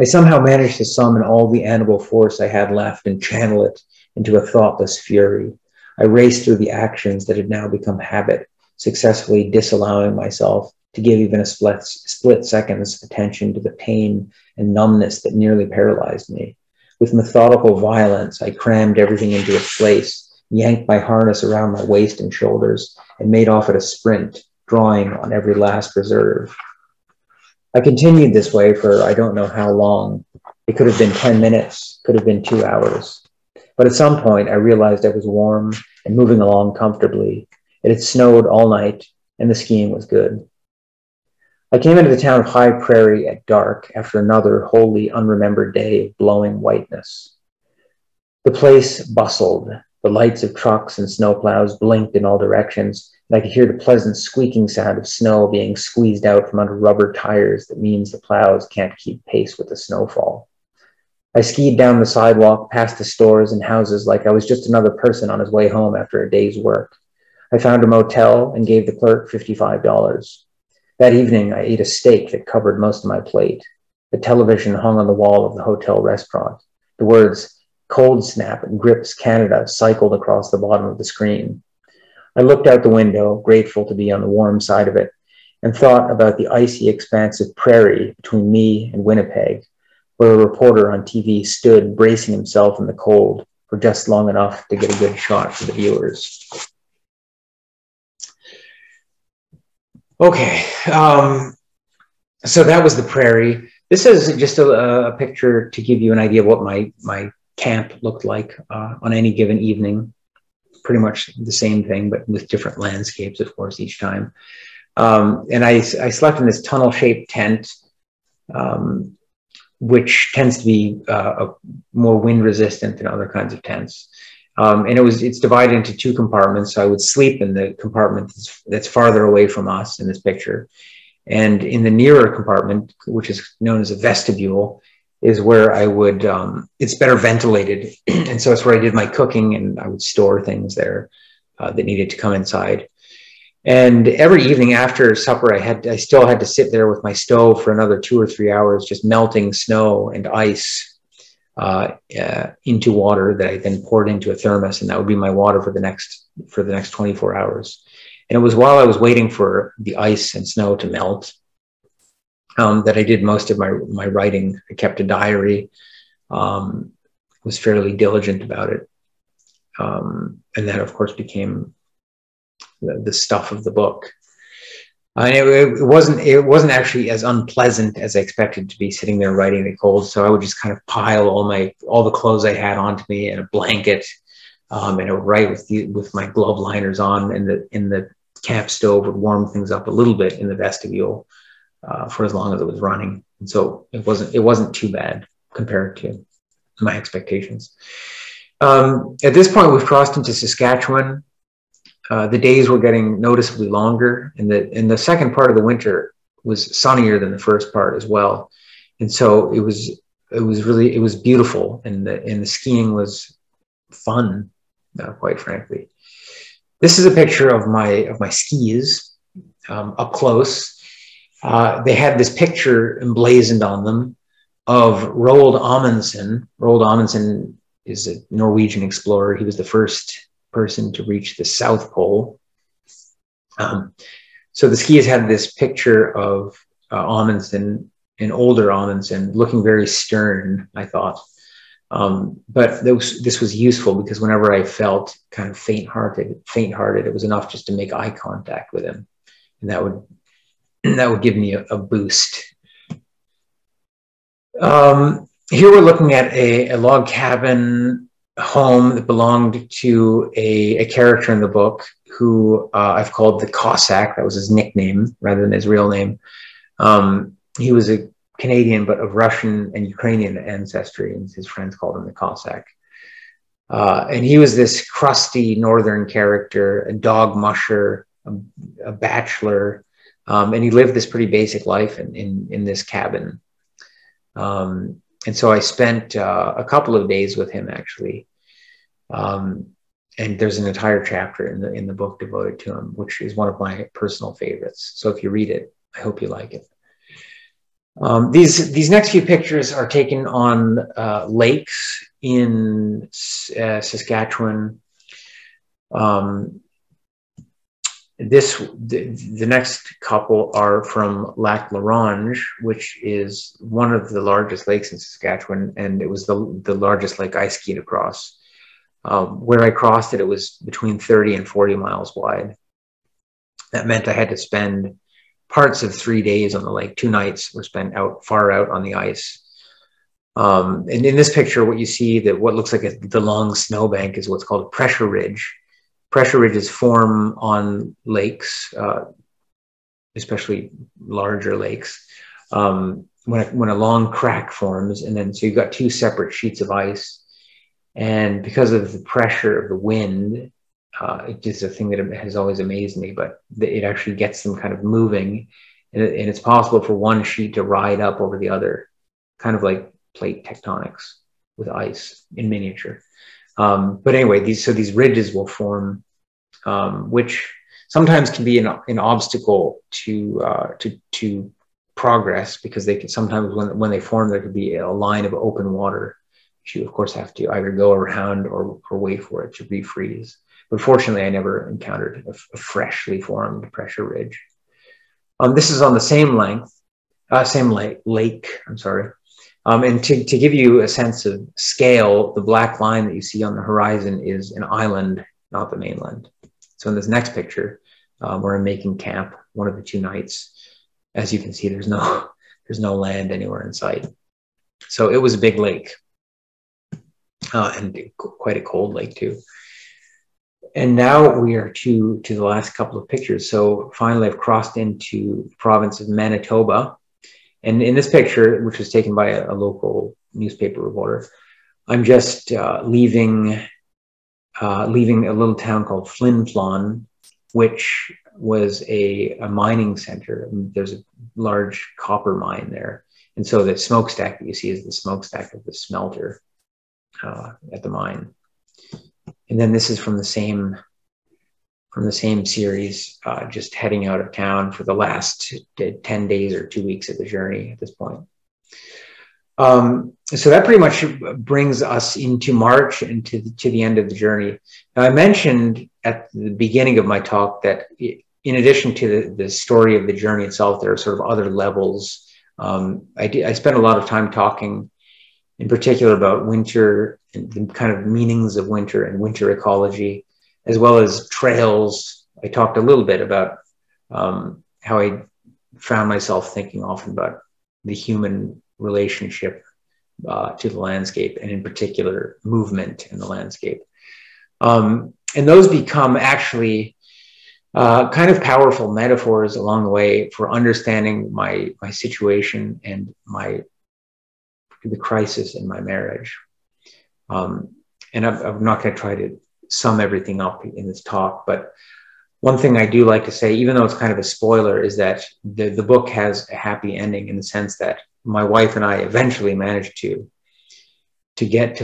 I somehow managed to summon all the animal force I had left and channel it into a thoughtless fury. I raced through the actions that had now become habit, successfully disallowing myself to give even a split second's attention to the pain and numbness that nearly paralyzed me. With methodical violence, I crammed everything into its place, yanked my harness around my waist and shoulders, and made off at a sprint, drawing on every last reserve. I continued this way for I don't know how long. It could have been 10 minutes, could have been 2 hours. But at some point, I realized I was warm and moving along comfortably. It had snowed all night, and the skiing was good. I came into the town of High Prairie at dark after another wholly unremembered day of blowing whiteness. The place bustled. The lights of trucks and snowplows blinked in all directions, and I could hear the pleasant squeaking sound of snow being squeezed out from under rubber tires that means the plows can't keep pace with the snowfall. I skied down the sidewalk, past the stores and houses like I was just another person on his way home after a day's work. I found a motel and gave the clerk $55. That evening, I ate a steak that covered most of my plate. The television hung on the wall of the hotel restaurant. The words, "Cold Snap" and "Grips Canada" cycled across the bottom of the screen. I looked out the window, grateful to be on the warm side of it, and thought about the icy expanse of prairie between me and Winnipeg, where a reporter on TV stood bracing himself in the cold for just long enough to get a good shot for the viewers. Okay, so that was the prairie. This is just a picture to give you an idea of what my camp looked like on any given evening. Pretty much the same thing, but with different landscapes, of course, each time. And I slept in this tunnel-shaped tent, which tends to be more wind-resistant than other kinds of tents. And it's divided into two compartments. So I would sleep in the compartment that's farther away from us in this picture. And in the nearer compartment, which is known as a vestibule, is where I would, it's better ventilated. And so it's where I did my cooking, and I would store things there that needed to come inside. And every evening after supper, I still had to sit there with my stove for another 2 or 3 hours, just melting snow and ice into water that I then poured into a thermos, and that would be my water for the next 24 hours. And it was while I was waiting for the ice and snow to melt that I did most of my writing. I kept a diary, was fairly diligent about it, and that, of course, became the stuff of the book. And it wasn't actually as unpleasant as I expected to be, sitting there writing in the cold. So I would just kind of pile all the clothes I had onto me and a blanket, and I would write with my glove liners on, and the camp stove would warm things up a little bit in the vestibule for as long as it was running. And so it wasn't too bad compared to my expectations. At this point, we've crossed into Saskatchewan. The days were getting noticeably longer, and the second part of the winter was sunnier than the first part as well. And so it was beautiful, and the skiing was fun, quite frankly. This is a picture of my skis up close. They had this picture emblazoned on them of Roald Amundsen. Roald Amundsen is a Norwegian explorer. He was the first person to reach the South Pole. So the skis had this picture of Amundsen, an older Amundsen, looking very stern, I thought. But this was useful because whenever I felt kind of faint-hearted, it was enough just to make eye contact with him, and that would give me a boost. Here we're looking at a log cabin home that belonged to a character in the book who I've called the Cossack. That was his nickname rather than his real name. He was a Canadian, but of Russian and Ukrainian ancestry, and his friends called him the Cossack. And he was this crusty northern character, a dog musher, a bachelor, and he lived this pretty basic life in this cabin. And so I spent a couple of days with him, actually. And there's an entire chapter in the book devoted to him, which is one of my personal favorites. So if you read it, I hope you like it. These next few pictures are taken on lakes in Saskatchewan. The next couple are from Lac La Ronge, which is one of the largest lakes in Saskatchewan, and it was the largest lake I skied across. Where I crossed it, it was between 30 and 40 miles wide. That meant I had to spend parts of 3 days on the lake. 2 nights were spent far out on the ice. And in this picture, what you see, what looks like the long snowbank, is what's called a pressure ridge. Pressure ridges form on lakes, especially larger lakes, when a long crack forms, and then so you've got 2 separate sheets of ice. And because of the pressure of the wind, it is a thing that has always amazed me, but it actually gets them kind of moving, and it's possible for one sheet to ride up over the other, kind of like plate tectonics with ice in miniature. But anyway, these ridges will form, which sometimes can be an obstacle to progress, because they can sometimes, when they form, there could be a line of open water, which you of course have to either go around or wait for it to refreeze. But fortunately, I never encountered a freshly formed pressure ridge. This is on the same lake. I'm sorry. And to give you a sense of scale, the black line that you see on the horizon is an island, not the mainland. So in this next picture, where I'm making camp, one of the 2 nights, as you can see, there's no land anywhere in sight. So it was a big lake, and quite a cold lake too. And now we are to the last couple of pictures. So finally, I've crossed into the province of Manitoba. And in this picture, which was taken by a local newspaper reporter, I'm just leaving a little town called Flin Flon, which was a mining center. There's a large copper mine there. And so the smokestack that you see is the smokestack of the smelter at the mine. And then this is from the same series, just heading out of town for the last 10 days or 2 weeks of the journey at this point. So that pretty much brings us into March and to the end of the journey. Now, I mentioned at the beginning of my talk that in addition to the story of the journey itself, there are sort of other levels. I spent a lot of time talking in particular about winter and the kind of meanings of winter and winter ecology, as well as trails. I talked a little bit about how I found myself thinking often about the human relationship to the landscape, and in particular, movement in the landscape. And those become actually kind of powerful metaphors along the way for understanding my situation and the crisis in my marriage. And I'm not going to try to sum everything up in this talk, but one thing I do like to say, even though it's kind of a spoiler, is that the book has a happy ending in the sense that my wife and I eventually managed to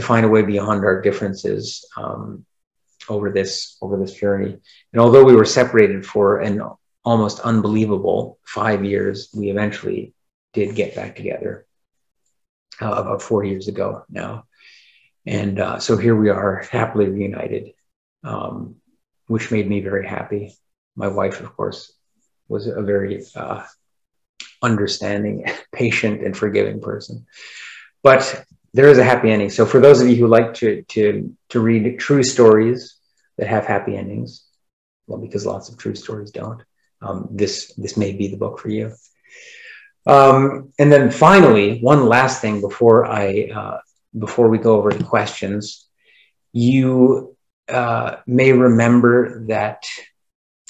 find a way beyond our differences over this journey. And although we were separated for an almost unbelievable 5 years, we eventually did get back together about 4 years ago now. And so here we are, happily reunited, which made me very happy. My wife, of course, was a very understanding, patient, and forgiving person. But there is a happy ending. So for those of you who like to read true stories that have happy endings, well, because lots of true stories don't, this may be the book for you. And then finally, one last thing before we go over to questions, you may remember that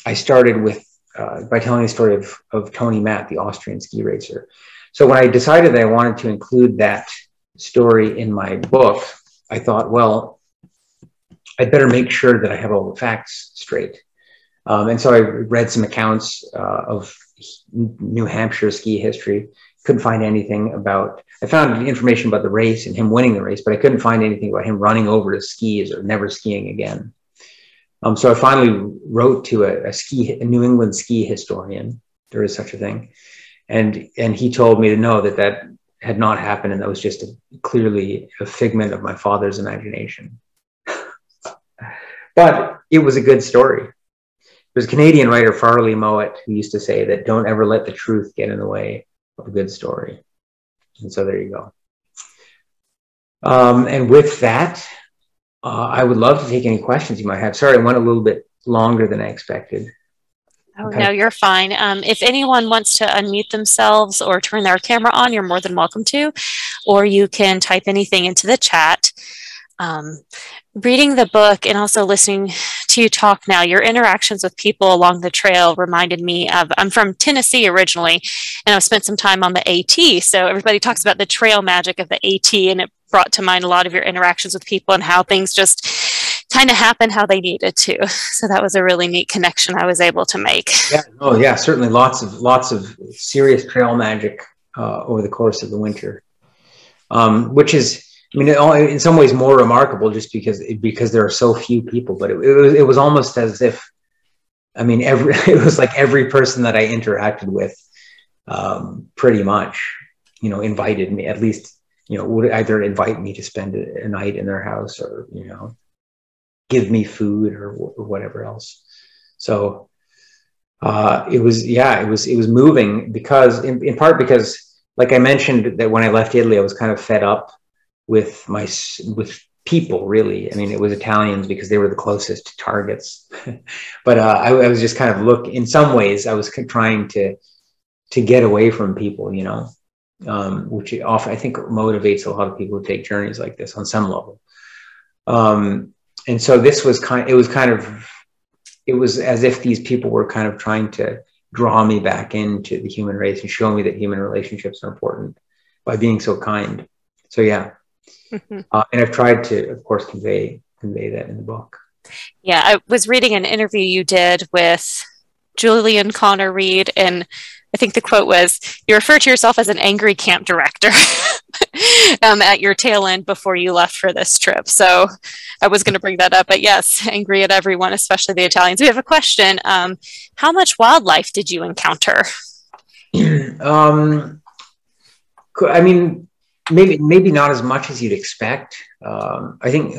I started with by telling the story of Tony Matt, the Austrian ski racer. So when I decided that I wanted to include that story in my book, I thought, well, I'd better make sure that I have all the facts straight. And so I read some accounts of New Hampshire ski history. Couldn't find anything about, I found information about the race and him winning the race, but I couldn't find anything about him running over his skis or never skiing again. So I finally wrote to a New England ski historian. There is such a thing. And he told me to know that had not happened, and that was just clearly a figment of my father's imagination. But it was a good story. There's a Canadian writer, Farley Mowat, who used to say that don't ever let the truth get in the way of a good story. And so there you go. And with that, I would love to take any questions you might have. Sorry, I went a little bit longer than I expected. Oh, no, you're fine. If anyone wants to unmute themselves or turn their camera on, you're more than welcome to, or you can type anything into the chat. Reading the book and also listening to you talk now, your interactions with people along the trail reminded me of, I'm from Tennessee originally, and I've spent some time on the AT. So everybody talks about the trail magic of the AT, and it brought to mind a lot of your interactions with people and how things just kind of happen how they needed to. So that was a really neat connection I was able to make. Yeah, oh yeah, certainly lots of serious trail magic over the course of the winter, which is, I mean, in some ways more remarkable just because there are so few people. But it was almost as if, I mean, it was like every person that I interacted with, pretty much, invited me, at least, would either invite me to spend a night in their house or, give me food or whatever else. So it was moving because in part because, like I mentioned, that when I left Italy, I was kind of fed up with people, really. I mean, it was Italians because they were the closest targets. But I was just kind of in some ways, I was trying to get away from people, which often I think motivates a lot of people who take journeys like this on some level. And so this was it was as if these people were kind of trying to draw me back into the human race and show me that human relationships are important by being so kind. So yeah. And I've tried to, of course, convey that in the book. Yeah, I was reading an interview you did with Julian Connor Reed, and I think the quote was, "You refer to yourself as an angry camp director." At your tail end before you left for this trip. So I was going to bring that up, but yes, angry at everyone, especially the Italians. We have a question. How much wildlife did you encounter? I mean, maybe not as much as you'd expect. I think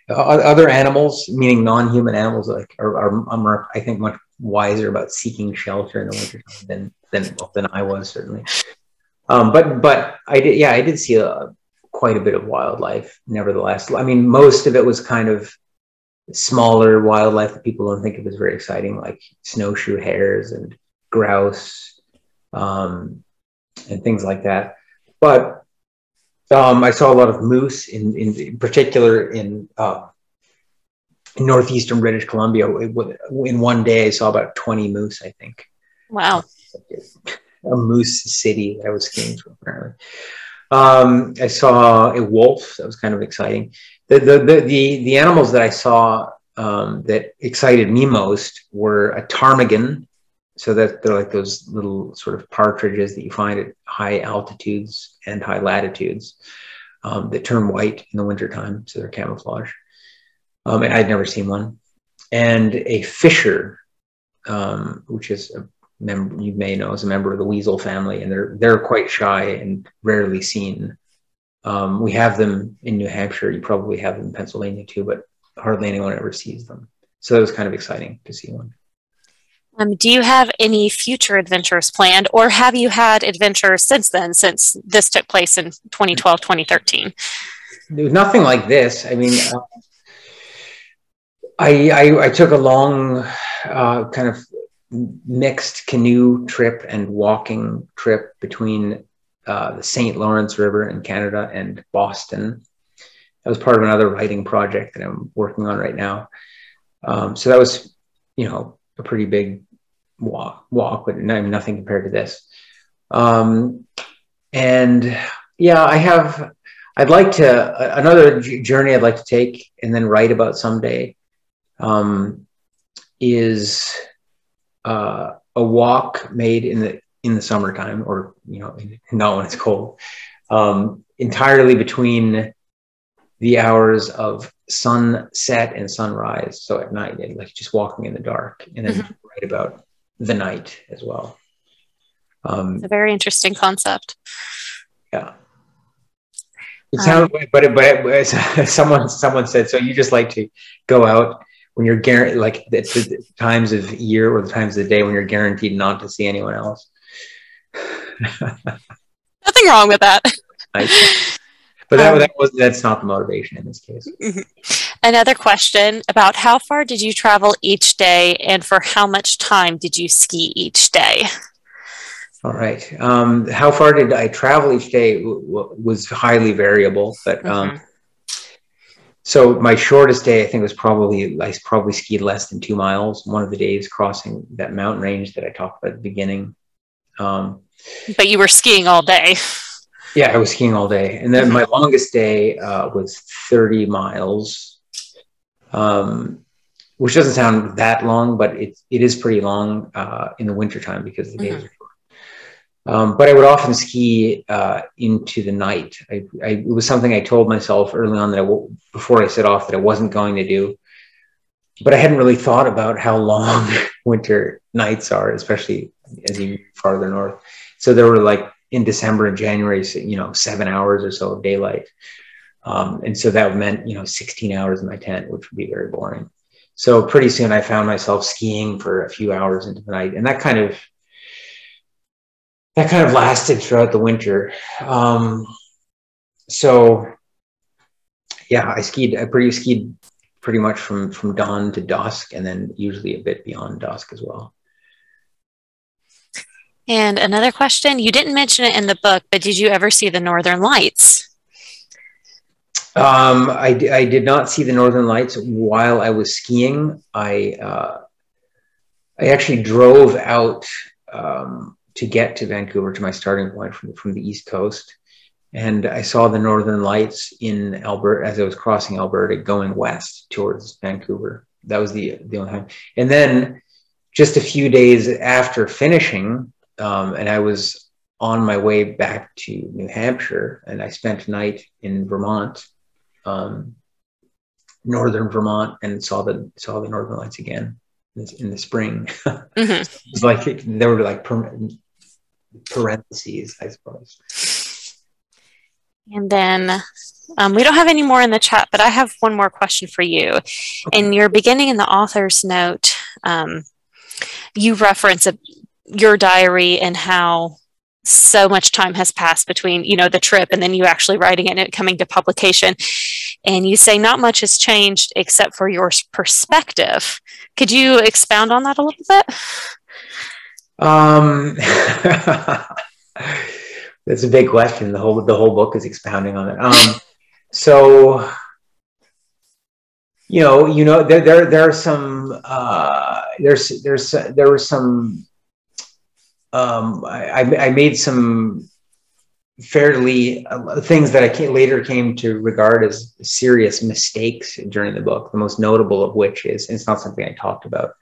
other animals, meaning non-human animals, like are I think much wiser about seeking shelter in the winter than I was, certainly. But I did see quite a bit of wildlife. Nevertheless, I mean, most of it was kind of smaller wildlife that people don't think of as very exciting, like snowshoe hares and grouse, and things like that. But I saw a lot of moose, in particular in northeastern British Columbia. In one day, I saw about 20 moose, I think. Wow. A moose city that I was skiing to, apparently. I saw a wolf. That was kind of exciting. The animals that I saw that excited me most were a ptarmigan. So that they're like those little sort of partridges that you find at high altitudes and high latitudes, that turn white in the wintertime, so they're camouflage. And I'd never seen one. And a fisher, which is you may know is a member of the weasel family, and they're quite shy and rarely seen. We have them in New Hampshire. You probably have them in Pennsylvania too, but hardly anyone ever sees them. So that was kind of exciting to see one. Do you have any future adventures planned, or have you had adventures since then, since this took place in 2012, 2013? There was nothing like this. I mean, I took a long kind of mixed canoe trip and walking trip between the St. Lawrence River in Canada and Boston. That was part of another writing project that I'm working on right now. So that was, a pretty big walk, but nothing compared to this. And yeah, another journey I'd like to take and then write about someday, is a walk made in the summertime, or not when it's cold, entirely between the hours of sunset and sunrise. So at night, like just walking in the dark, and then write about the night as well. It's a very interesting concept. Yeah. It sounds, but someone said, so you just like to go out when you're guaranteed, like the times of year or the times of the day when you're guaranteed not to see anyone else. Nothing wrong with that. But that's not the motivation in this case. Another question about how far did you travel each day, and for how much time did you ski each day? All right. How far did I travel each day was highly variable, but so my shortest day, I think, I probably skied less than 2 miles. One of the days crossing that mountain range that I talked about at the beginning. But you were skiing all day. Yeah, I was skiing all day. And then my longest day was 30 miles, which doesn't sound that long, but it is pretty long in the wintertime because the days are short. But I would often ski into the night. It was something I told myself early on before I set off that I wasn't going to do. But I hadn't really thought about how long winter nights are, especially as you move farther north. So there were, like, in December and January, 7 hours or so of daylight. And so that meant, 16 hours in my tent, which would be very boring. So pretty soon I found myself skiing for a few hours into the night. And that kind of lasted throughout the winter. So yeah, I skied pretty much from dawn to dusk, and then usually a bit beyond dusk as well. And another question, you didn't mention it in the book, but did you ever see the Northern Lights? I did not see the Northern Lights while I was skiing. I actually drove out to get to Vancouver, to my starting point from the East Coast. And I saw the Northern Lights in Alberta as I was crossing Alberta going west towards Vancouver. That was the only time. And then just a few days after finishing, and I was on my way back to New Hampshire, and I spent a night in Vermont, northern Vermont, and saw the Northern Lights again in the spring. Mm-hmm. It was like there were like parentheses, I suppose. And then we don't have any more in the chat, but I have one more question for you. Okay. In your beginning in the author's note, you reference your diary and how so much time has passed between, the trip and then you actually writing it and it coming to publication. And you say not much has changed except for your perspective. Could you expound on that a little bit? That's a big question. The whole book is expounding on it. So, there are some. There were some. I made some fairly things that I later came to regard as serious mistakes during the book. The most notable of which is, and it's not something I talked about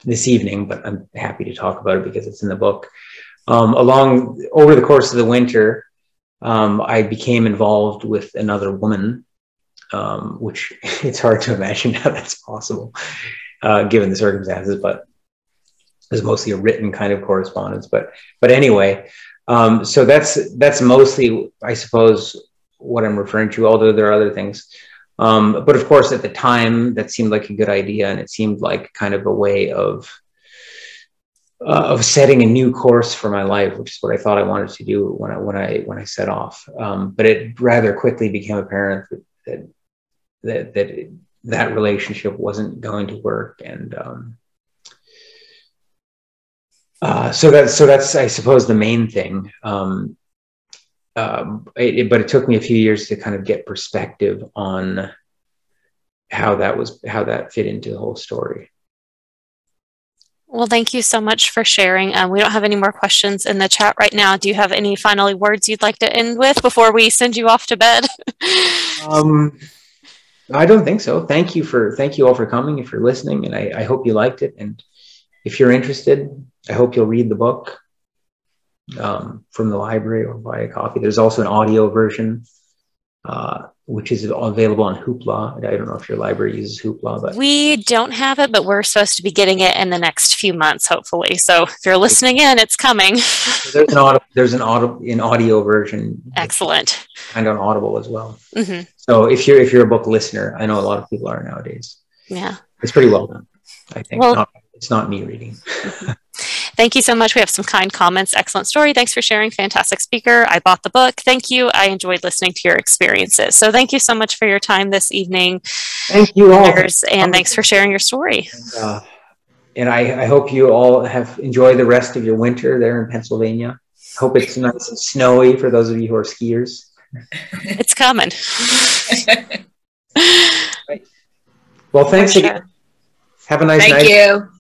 this evening, but I'm happy to talk about it because it's in the book. Over the course of the winter, I became involved with another woman, which it's hard to imagine how that's possible, given the circumstances, but it was mostly a written kind of correspondence. But anyway, so that's mostly, I suppose, what I'm referring to, although there are other things. But of course, at the time, that seemed like a good idea, and it seemed like kind of a way of setting a new course for my life, which is what I thought I wanted to do when I set off. But it rather quickly became apparent that relationship wasn't going to work, and so that's I suppose the main thing. But it took me a few years to kind of get perspective on how that fit into the whole story. Well, thank you so much for sharing. We don't have any more questions in the chat right now. Do you have any final words you'd like to end with before we send you off to bed? I don't think so. Thank you all for coming and for listening, and I hope you liked it. And if you're interested, I hope you'll read the book from the library or buy a copy. There's also an audio version, which is available on Hoopla. I don't know if your library uses Hoopla, but we don't have it, but we're supposed to be getting it in the next few months, hopefully. So if you're listening in, it's coming. So there's an audio version. Excellent. And on Audible as well. Mm-hmm. So if you're a book listener, I know a lot of people are nowadays. Yeah, it's pretty well done, I think. Well, it's not me reading. Thank you so much. We have some kind comments. Excellent story. Thanks for sharing. Fantastic speaker. I bought the book. Thank you. I enjoyed listening to your experiences. So thank you so much for your time this evening. Thank you all. And thanks for sharing your story. And I hope you all have enjoyed the rest of your winter there in Pennsylvania. Hope it's nice and snowy for those of you who are skiers. It's coming. Right. Well, thanks again. Have a nice night. Thank you.